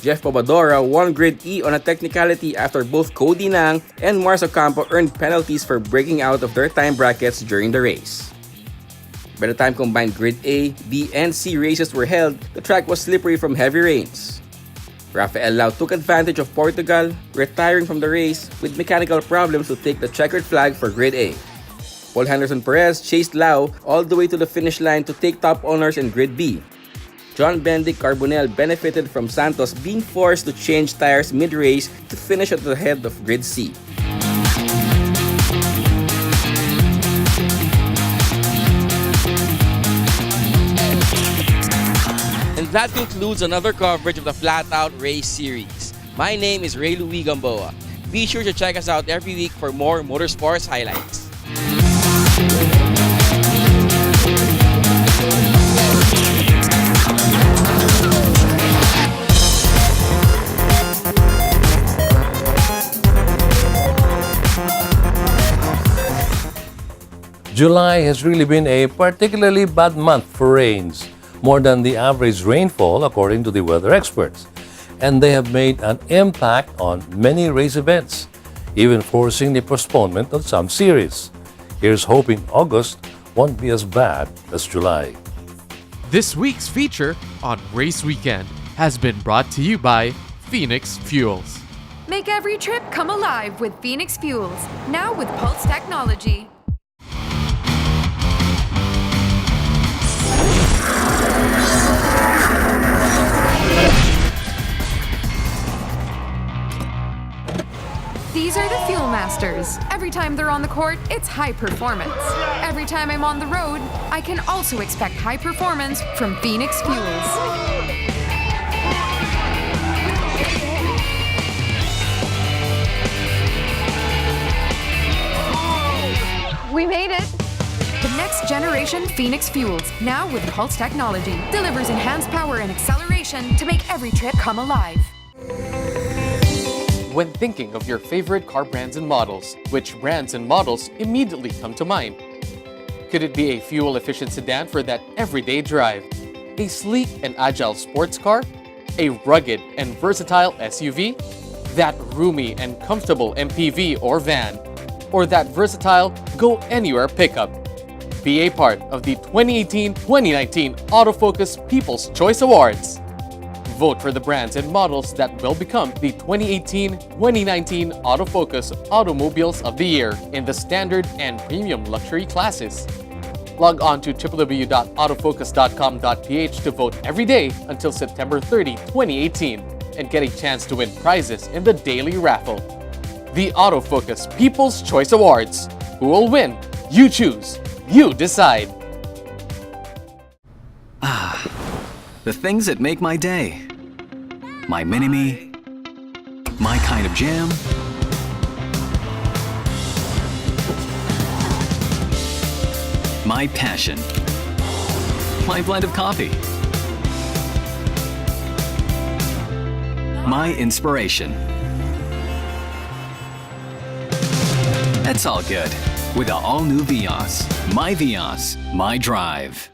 Jeff Pobadora won Grid E on a technicality after both Cody Nang and Mars Ocampo earned penalties for breaking out of their time brackets during the race. By the time combined Grid A, B, and C races were held, the track was slippery from heavy rains. Rafael Lau took advantage of Portugal, retiring from the race with mechanical problems to take the checkered flag for Grid A. Paul Henderson Perez chased Lau all the way to the finish line to take top honors in Grid B. John Bendick Carbonell benefited from Santos being forced to change tires mid-race to finish at the head of Grid C. And that concludes another coverage of the Flat Out Race Series. My name is Ray Louis Gamboa. Be sure to check us out every week for more motorsports highlights. July has really been a particularly bad month for rains, more than the average rainfall according to the weather experts. And they have made an impact on many race events, even forcing the postponement of some series. Here's hoping August won't be as bad as July. This week's feature on Race Weekend has been brought to you by Phoenix Fuels. Make every trip come alive with Phoenix Fuels, now with Pulse technology. These are the Fuel Masters. Every time they're on the court, it's high performance. Every time I'm on the road, I can also expect high performance from Phoenix Fuels. We made it! The next generation Phoenix Fuels, now with Pulse technology, delivers enhanced power and acceleration to make every trip come alive. When thinking of your favorite car brands and models, which brands and models immediately come to mind? Could it be a fuel-efficient sedan for that everyday drive? A sleek and agile sports car? A rugged and versatile SUV? That roomy and comfortable MPV or van? Or that versatile go-anywhere pickup? Be a part of the 2018-2019 Autofocus People's Choice Awards. Vote for the brands and models that will become the 2018-2019 Autofocus Automobiles of the Year in the standard and premium luxury classes. Log on to www.autofocus.com.ph to vote every day until September 30, 2018 and get a chance to win prizes in the daily raffle. The Autofocus People's Choice Awards. Who will win? You choose. You decide. The things that make my day. My mini-me. My kind of jam. My passion. My blend of coffee. My inspiration. That's all good with the all-new Vios. My Vios, my drive.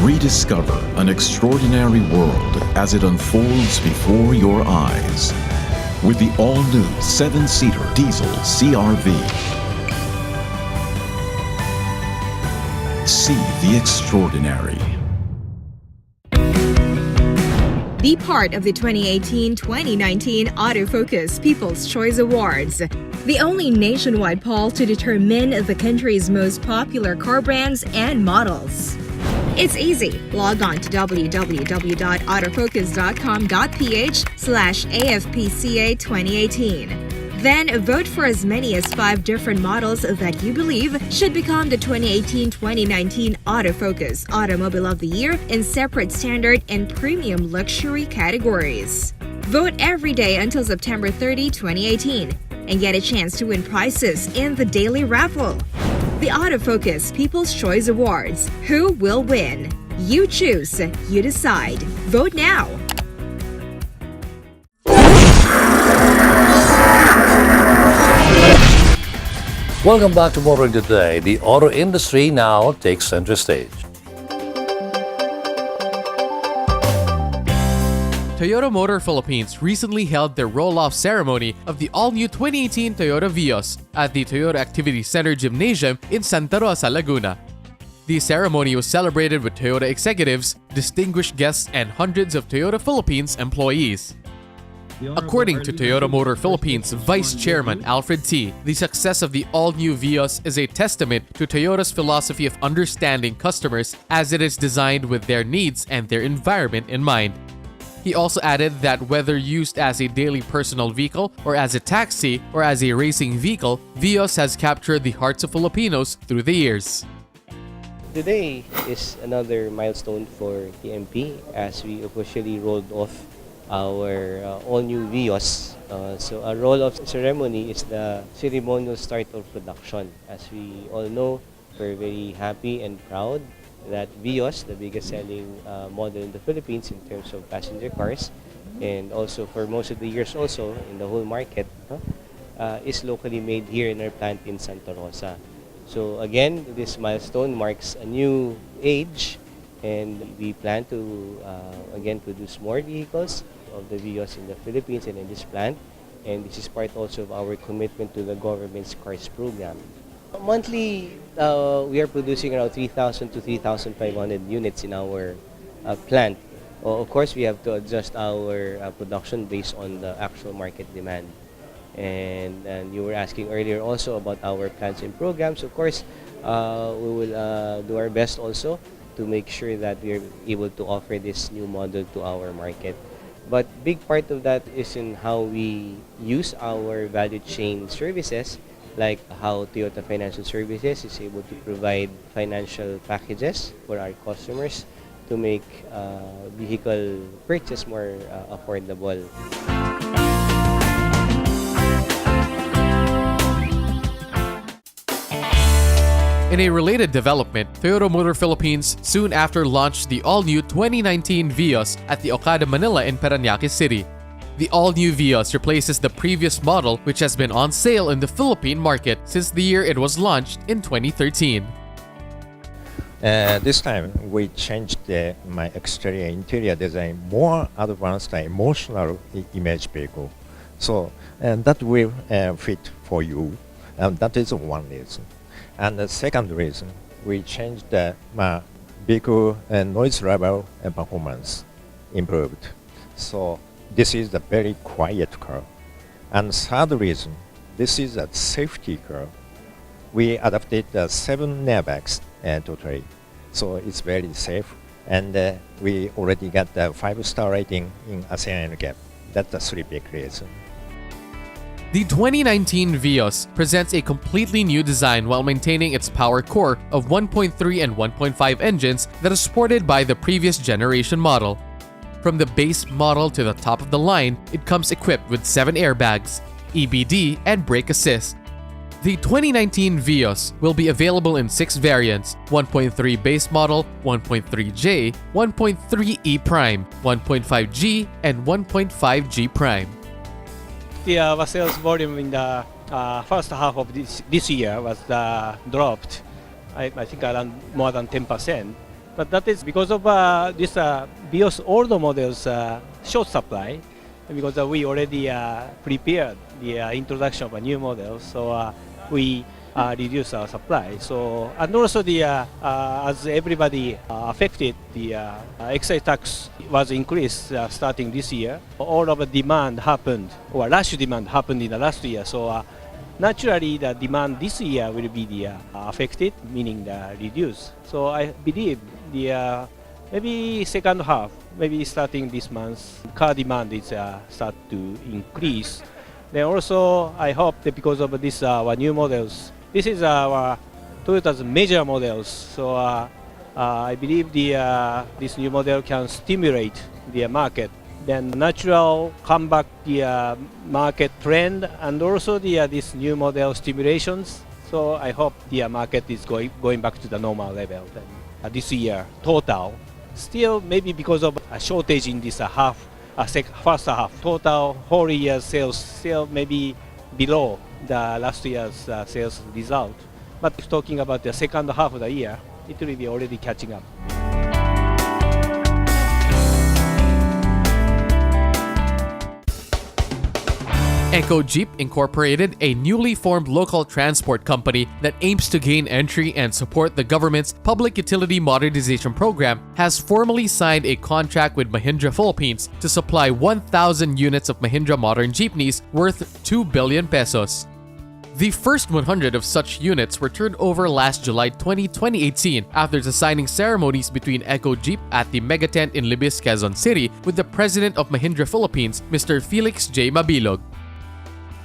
Rediscover an extraordinary world as it unfolds before your eyes with the all-new 7-seater diesel CR-V. See the extraordinary. Be part of the 2018-2019 Autofocus People's Choice Awards, the only nationwide poll to determine the country's most popular car brands and models. It's easy. Log on to www.autofocus.com.ph/AFPCA 2018. Then vote for as many as 5 different models that you believe should become the 2018-2019 Autofocus Automobile of the Year in separate standard and premium luxury categories. Vote every day until September 30, 2018, and get a chance to win prizes in the daily raffle. The Autofocus People's Choice Awards. Who will win? You choose. You decide. Vote now. Welcome back to Motoring Today. The auto industry now takes center stage. Toyota Motor Philippines recently held their roll-off ceremony of the all-new 2018 Toyota Vios at the Toyota Activity Center Gymnasium in Santa Rosa, Laguna. The ceremony was celebrated with Toyota executives, distinguished guests, and hundreds of Toyota Philippines employees. According to Toyota Motor Philippines Vice Chairman Alfred T., the success of the all-new Vios is a testament to Toyota's philosophy of understanding customers as it is designed with their needs and their environment in mind. He also added that whether used as a daily personal vehicle or as a taxi or as a racing vehicle, Vios has captured the hearts of Filipinos through the years. Today is another milestone for TMP as we officially rolled off our all-new Vios. So a roll-off ceremony is the ceremonial start of production. As we all know, we're very happy and proud that Vios, the biggest selling model in the Philippines in terms of passenger cars, and also for most of the years also in the whole market, is locally made here in our plant in Santa Rosa. So again, this milestone marks a new age, and we plan to again produce more vehicles of the Vios in the Philippines and in this plant, and this is part also of our commitment to the government's CARS program. Monthly, we are producing around 3,000 to 3,500 units in our plant. Of course, we have to adjust our production based on the actual market demand. And you were asking earlier also about our plans and programs. Of course, we will do our best also to make sure that we are able to offer this new model to our market. But big part of that is in how we use our value chain services, like how Toyota Financial Services is able to provide financial packages for our customers to make vehicle purchase more affordable. In a related development, Toyota Motor Philippines soon after launched the all-new 2019 Vios at the Okada Manila in Parañaque City. The all-new Vios replaces the previous model which has been on sale in the Philippine market since the year it was launched in 2013. This time we changed my exterior interior design more advanced and emotional image vehicle. So that will fit for you. That is one reason. And the second reason, we changed the vehicle noise level and performance improved. So this is a very quiet car. And third reason, this is a safety car. We adapted 7 airbags totally. So it's very safe. And we already got the 5-star rating in ASEAN Gap. That's the 3 big reasons. The 2019 Vios presents a completely new design while maintaining its power core of 1.3 and 1.5 engines that is supported by the previous generation model. From the base model to the top of the line, it comes equipped with 7 airbags, EBD, and brake assist. The 2019 Vios will be available in 6 variants: 1.3 base model, 1.3J, 1.3E Prime, 1.5G, and 1.5G Prime. The sales volume in the first half of this year was dropped, I think around more than 10%. But that is because of this BIOS older models short supply, because we already prepared the introduction of a new model, so we reduce our supply. So, and also the as everybody affected, the excise tax was increased starting this year. All of the demand happened, or rush demand happened in the last year. So naturally, the demand this year will be the affected, meaning the reduced. So I believe the maybe second half, maybe starting this month, car demand is start to increase. Then also, I hope that because of this our new models, this is our Toyota's major models. So I believe the this new model can stimulate the market. Then natural comeback the market trend, and also the this new model stimulations. So I hope the market is going back to the normal level. Then, this year total, still maybe because of a shortage in this first half, total whole year sales still maybe below the last year's sales result. But talking about the second half of the year, it will be already catching up. Eco Jeep Incorporated, a newly formed local transport company that aims to gain entry and support the government's public utility modernization program, has formally signed a contract with Mahindra Philippines to supply 1,000 units of Mahindra modern jeepneys worth 2 billion pesos. The first 100 of such units were turned over last July 2018 after the signing ceremonies between Eco Jeep at the Megatent in Libis, Quezon City with the president of Mahindra Philippines, Mr. Felix J. Mabilog.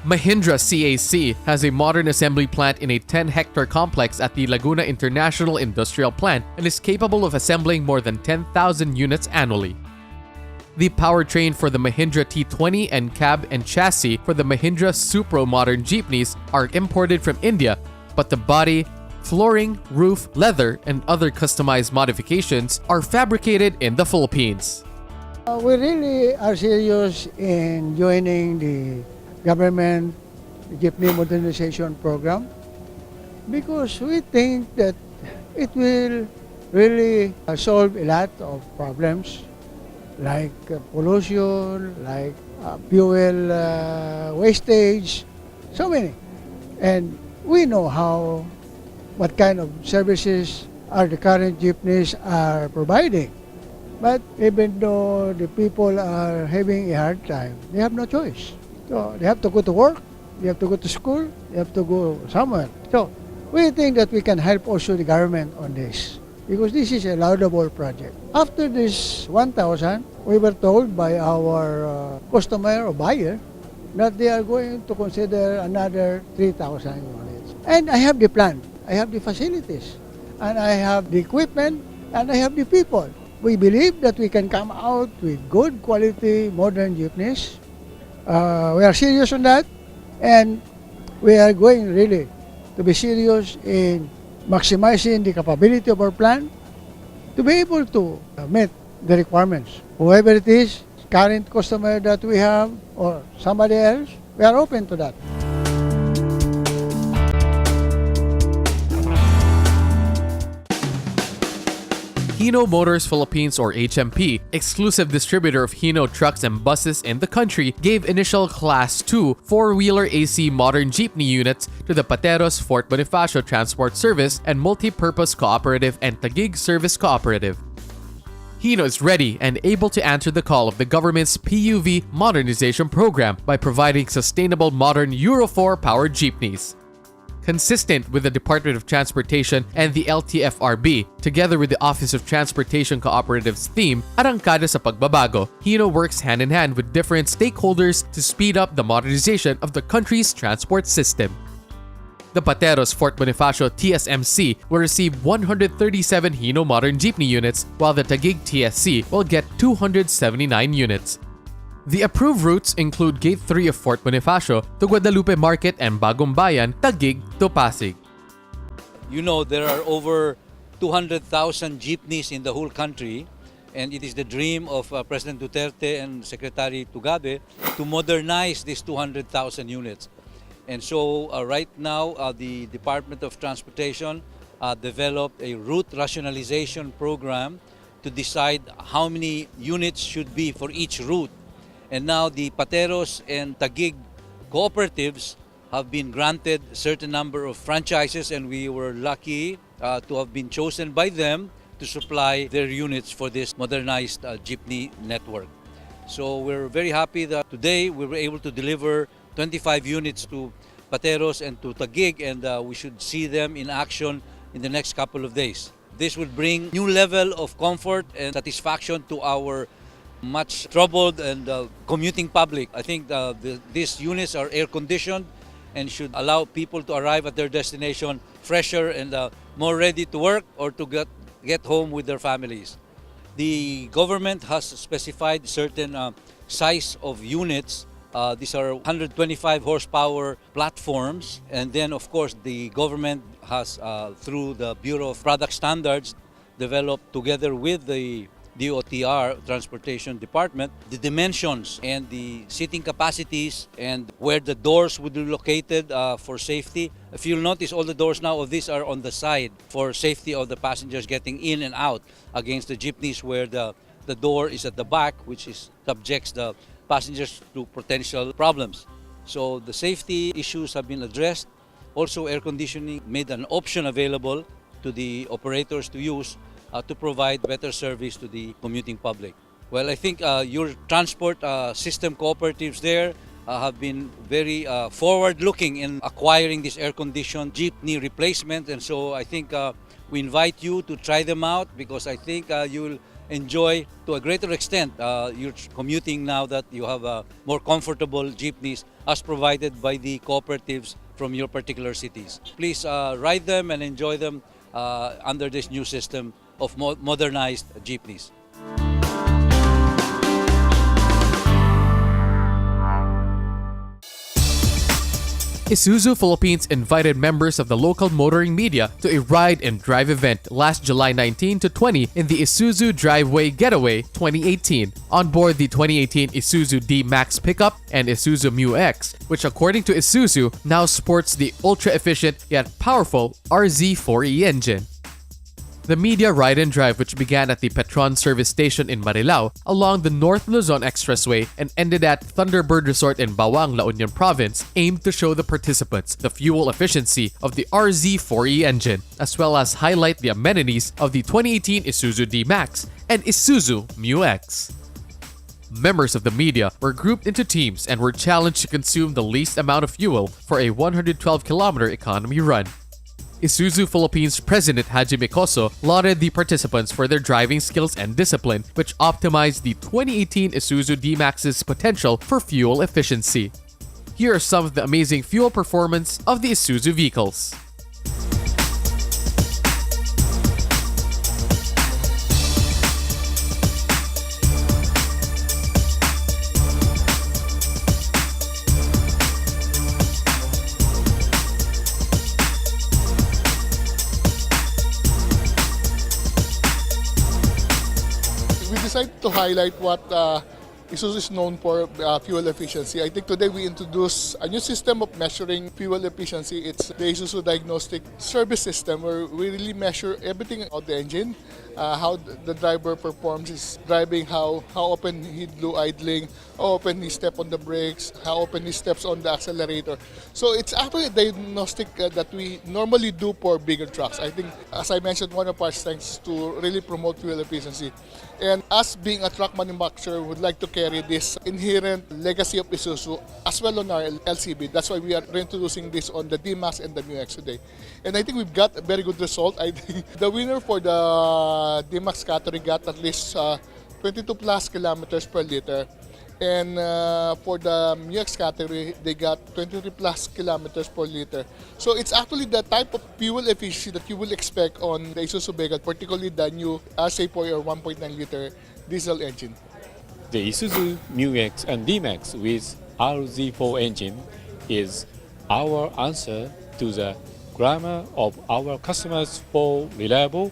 Mahindra CAC has a modern assembly plant in a 10-hectare complex at the Laguna International Industrial Plant and is capable of assembling more than 10,000 units annually. The powertrain for the Mahindra T20 and cab and chassis for the Mahindra Supro modern jeepneys are imported from India, but the body, flooring, roof, leather, and other customized modifications are fabricated in the Philippines. We really are serious in joining the government jeepney modernization program because we think that it will really solve a lot of problems like pollution, like fuel wastage, so many. And we know what kind of services the current jeepneys are providing. But even though the people are having a hard time, they have no choice. So they have to go to work, they have to go to school, they have to go somewhere. So we think that we can help also the government on this because this is a laudable project. After this 1,000, we were told by our customer or buyer that they are going to consider another 3,000 units. And I have the plan, I have the facilities, and I have the equipment, and I have the people. We believe that we can come out with good quality modern jeepneys. We are serious on that, and we are going really to be serious in maximizing the capability of our plant to be able to meet the requirements. Whoever it is, current customer that we have or somebody else, we are open to that. Hino Motors Philippines, or HMP, exclusive distributor of Hino trucks and buses in the country, gave initial Class 2 4-wheeler AC modern jeepney units to the Pateros Fort Bonifacio Transport Service and Multi-Purpose Cooperative and Taguig Service Cooperative. Hino is ready and able to answer the call of the government's PUV modernization program by providing sustainable modern Euro 4 powered jeepneys. Consistent with the Department of Transportation and the LTFRB, together with the Office of Transportation Cooperative's theme, Arangkada sa Pagbabago, Hino works hand-in-hand with different stakeholders to speed up the modernization of the country's transport system. The Pateros Fort Bonifacio TSMC will receive 137 Hino modern jeepney units, while the Taguig TSC will get 279 units. The approved routes include Gate 3 of Fort Bonifacio to Guadalupe Market and Bagong Bayan, Taguig to Pasig. You know, there are over 200,000 jeepneys in the whole country, and it is the dream of President Duterte and Secretary Tugabe to modernize these 200,000 units. And so right now, the Department of Transportation developed a route rationalization program to decide how many units should be for each route. And now the Pateros and Taguig cooperatives have been granted a certain number of franchises, and we were lucky to have been chosen by them to supply their units for this modernized jeepney network. So we're very happy that today we were able to deliver 25 units to Pateros and to Taguig, and we should see them in action in the next couple of days. This will bring new level of comfort and satisfaction to our much troubled and commuting public. I think these units are air conditioned and should allow people to arrive at their destination fresher and more ready to work or to get home with their families. The government has specified certain size of units. These are 125 horsepower platforms, and then of course the government has through the Bureau of Product Standards developed together with the DOTR, Transportation Department, the dimensions and the seating capacities and where the doors would be located for safety. If you'll notice, all the doors now of these are on the side for safety of the passengers getting in and out, against the jeepneys where the door is at the back, which subjects the passengers to potential problems. So the safety issues have been addressed. Also, air conditioning made an option available to the operators to use to provide better service to the commuting public. Well, I think your transport system cooperatives there have been very forward-looking in acquiring this air-conditioned jeepney replacement, and so I think we invite you to try them out, because I think you'll enjoy to a greater extent your commuting now that you have more comfortable jeepneys as provided by the cooperatives from your particular cities. Please ride them and enjoy them under this new system of modernized jeepneys. Isuzu Philippines invited members of the local motoring media to a ride and drive event last July 19 to 20 in the Isuzu Driveway Getaway 2018 on board the 2018 Isuzu D-Max pickup and Isuzu Mu-X, which according to Isuzu now sports the ultra-efficient yet powerful RZ4E engine. The media ride and drive, which began at the Petron service station in Marilao along the North Luzon Expressway and ended at Thunderbird Resort in Bawang, La Union Province, aimed to show the participants the fuel efficiency of the RZ4E engine, as well as highlight the amenities of the 2018 Isuzu D-Max and Isuzu Mu-X. Members of the media were grouped into teams and were challenged to consume the least amount of fuel for a 112-kilometer economy run. Isuzu Philippines President Haji Mikoso lauded the participants for their driving skills and discipline, which optimized the 2018 Isuzu D-Max's potential for fuel efficiency. Here are some of the amazing fuel performance of the Isuzu vehicles. Decided to highlight what Isuzu is known for, fuel efficiency. I think today we introduce a new system of measuring fuel efficiency. It's the Isuzu Diagnostic Service System, where we really measure everything about the engine, how the driver performs his driving, how often he do idling, how often he step on the brakes, how often he steps on the accelerator. So it's actually a diagnostic that we normally do for bigger trucks. I think, as I mentioned, one of our strengths is to really promote fuel efficiency. And us being a truck manufacturer would like to carry this inherent legacy of Isuzu as well on our LCB. That's why we are reintroducing this on the D-Max and the Mu-X today. And I think we've got a very good result. I think the winner for the D-Max category got at least 22 plus kilometers per liter. And for the Mu-X category, they got 23 plus kilometers per liter. So it's actually the type of fuel efficiency that you will expect on the Isuzu vehicle, particularly the new RZ4 or 1.9 liter diesel engine. The Isuzu Mu-X and D-Max with RZ4 engine is our answer to the grammar of our customers for reliable,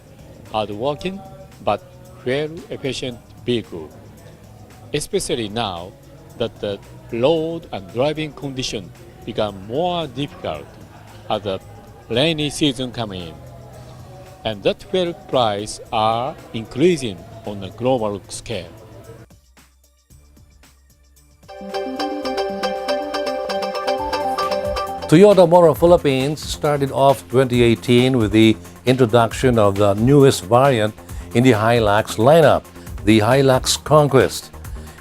hard-working, but fuel-efficient vehicle. Especially now that the road and driving conditions become more difficult as the rainy season comes in. and that fuel price are increasing on a global scale. Toyota Motor Philippines started off 2018 with the introduction of the newest variant in the Hilux lineup, the Hilux Conquest.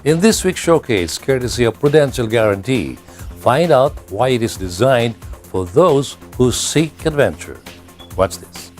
In this week's showcase, courtesy of Prudential Guarantee, find out why it is designed for those who seek adventure. Watch this.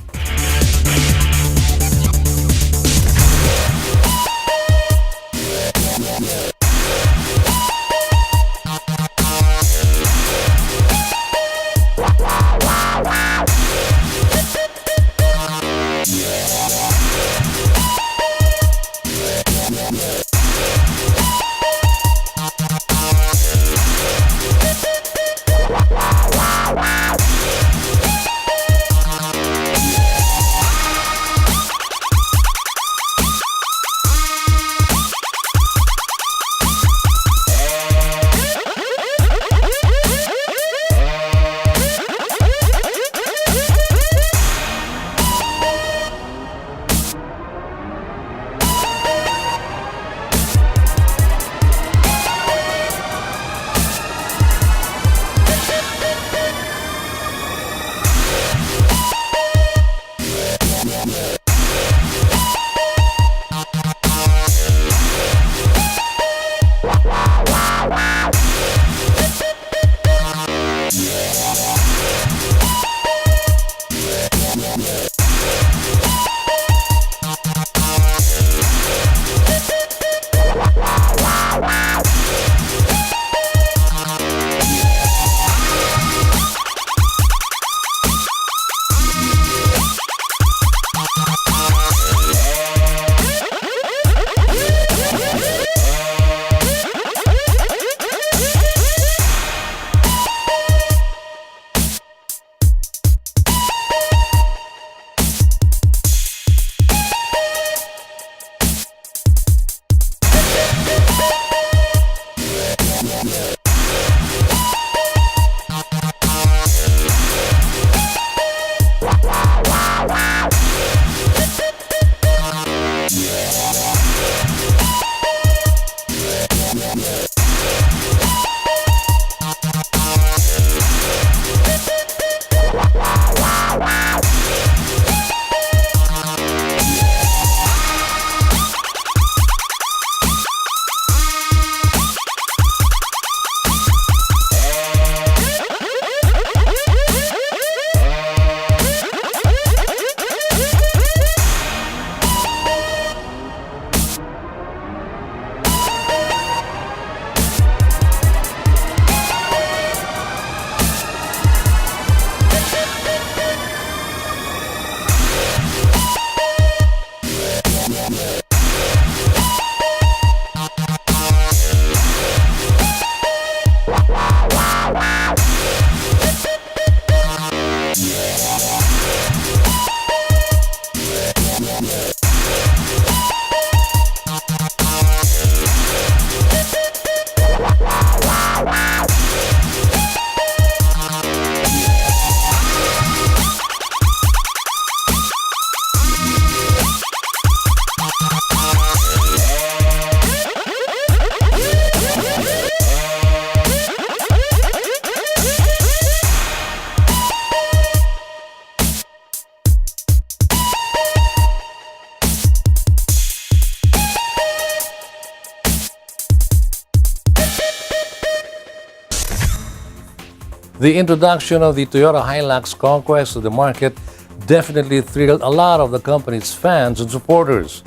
The introduction of the Toyota Hilux Conquest to the market definitely thrilled a lot of the company's fans and supporters.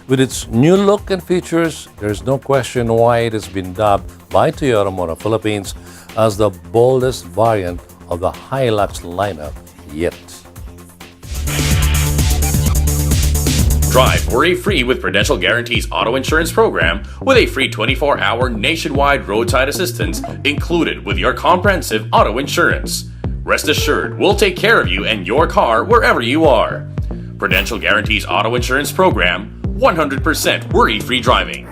With its new look and features, there's no question why it has been dubbed by Toyota Motor Philippines as the boldest variant of the Hilux lineup yet. Drive worry-free with Prudential Guarantee's auto insurance program with a free 24-hour nationwide roadside assistance included with your comprehensive auto insurance. Rest assured, we'll take care of you and your car wherever you are. Prudential Guarantee's auto insurance program, 100% worry-free driving.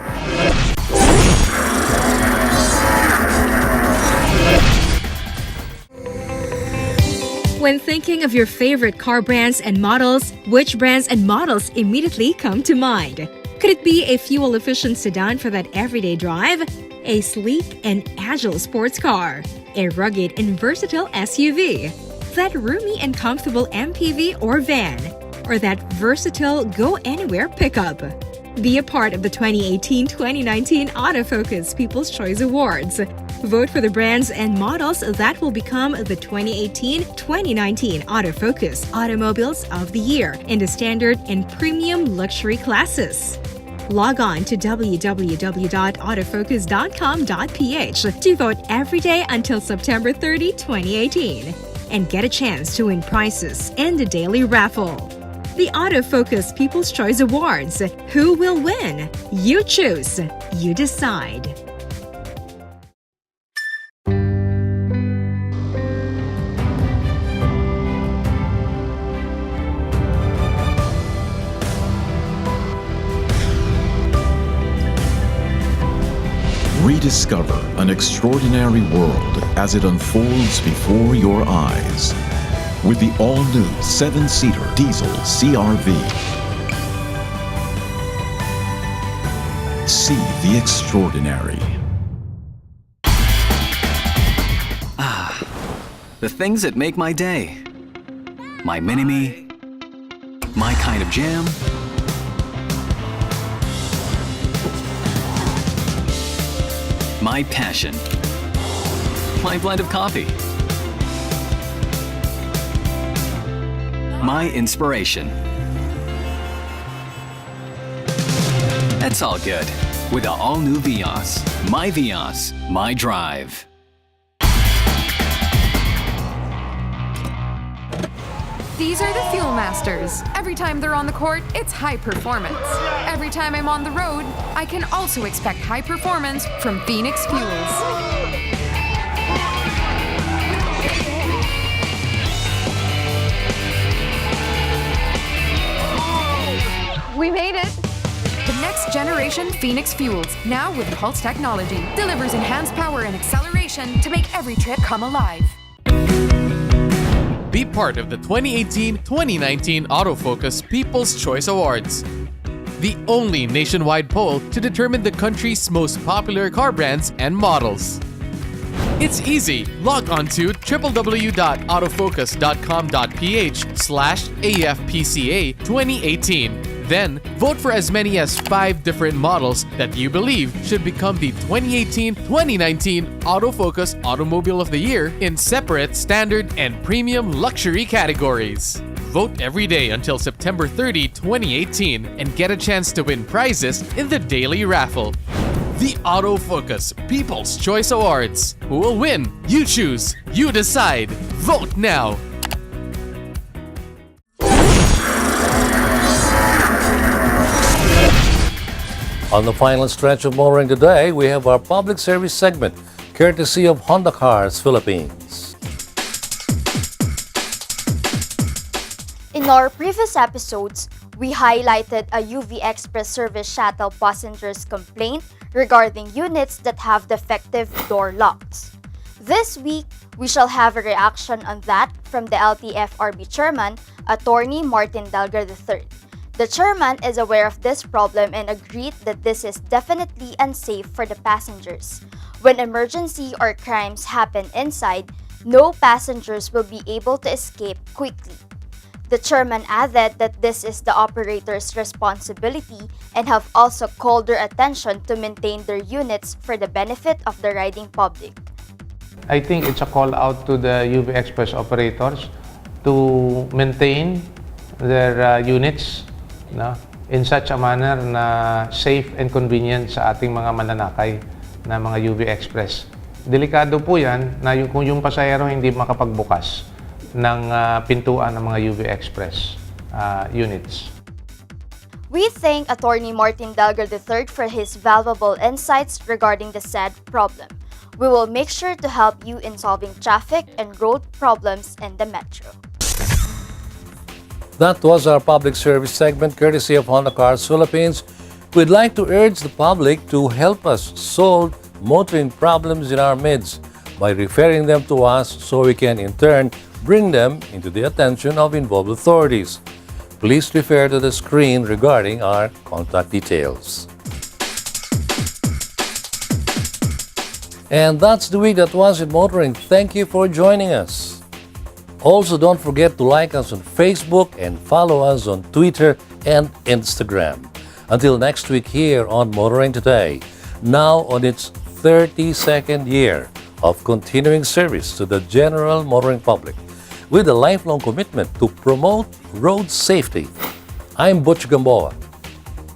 When thinking of your favorite car brands and models, which brands and models immediately come to mind? Could it be a fuel-efficient sedan for that everyday drive? A sleek and agile sports car? A rugged and versatile SUV? That roomy and comfortable MPV or van? Or that versatile go-anywhere pickup? Be a part of the 2018-2019 Autofocus People's Choice Awards. Vote for the brands and models that will become the 2018-2019 Autofocus Automobiles of the Year in the standard and premium luxury classes. Log on to www.autofocus.com.ph to vote every day until September 30, 2018, and get a chance to win prizes in the daily raffle. The Autofocus People's Choice Awards. Who will win? You choose. You decide. Rediscover an extraordinary world as it unfolds before your eyes with the all-new 7-seater diesel CR-V. See the extraordinary. The things that make my day. My mini-me. My kind of jam. My passion. My blend of coffee. My inspiration. That's all good with the all-new Vios. My Vios, my drive. These are the Fuel Masters. Every time they're on the court, it's high performance. Every time I'm on the road, I can also expect high performance from Phoenix Fuels. We made it! The next generation Phoenix Fuels, now with Pulse technology, delivers enhanced power and acceleration to make every trip come alive. Be part of the 2018-2019 Autofocus People's Choice Awards, the only nationwide poll to determine the country's most popular car brands and models. It's easy. Log on to www.autofocus.com.ph/AFPCA 2018. Then, vote for as many as 5 different models that you believe should become the 2018-2019 Autofocus Automobile of the Year in separate standard and premium luxury categories. Vote every day until September 30, 2018 and get a chance to win prizes in the daily raffle. The Autofocus People's Choice Awards. Who will win? You choose. You decide. Vote now. On the final stretch of motoring today, we have our public service segment, courtesy of Honda Cars Philippines. In our previous episodes, we highlighted a UV Express service shuttle passengers' complaint regarding units that have defective door locks. This week, we shall have a reaction on that from the LTFRB chairman, Attorney Martin Delgar III. The chairman is aware of this problem and agreed that this is definitely unsafe for the passengers. When emergency or crimes happen inside, no passengers will be able to escape quickly. The chairman added that this is the operator's responsibility and have also called their attention to maintain their units for the benefit of the riding public. I think it's a call out to the UV Express operators to maintain their units in such a manner na safe and convenient sa ating mga mananakay na mga UV Express. Delikado po yan na kung yung pasahero hindi makapagbukas ng pintuan ng mga UV Express units. We thank Attorney Martin Delgar III for his valuable insights regarding the said problem. We will make sure to help you in solving traffic and road problems in the metro. That was our public service segment, courtesy of Honda Cars Philippines. We'd like to urge the public to help us solve motoring problems in our midst by referring them to us so we can in turn bring them into the attention of involved authorities. Please refer to the screen regarding our contact details. And that's the week that was in motoring. Thank you for joining us. Also, don't forget to like us on Facebook and follow us on Twitter and Instagram. Until next week here on Motoring Today, now on its 32nd year of continuing service to the general motoring public with a lifelong commitment to promote road safety. I'm Butch Gamboa.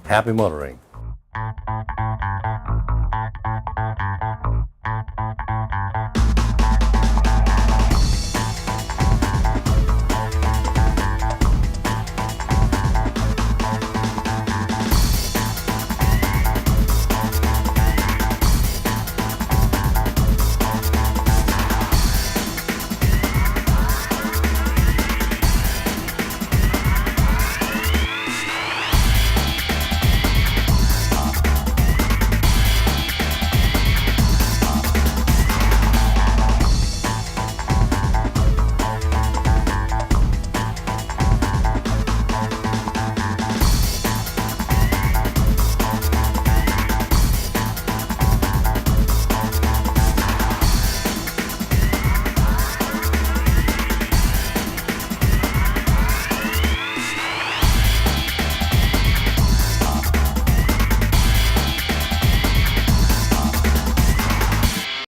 Happy motoring.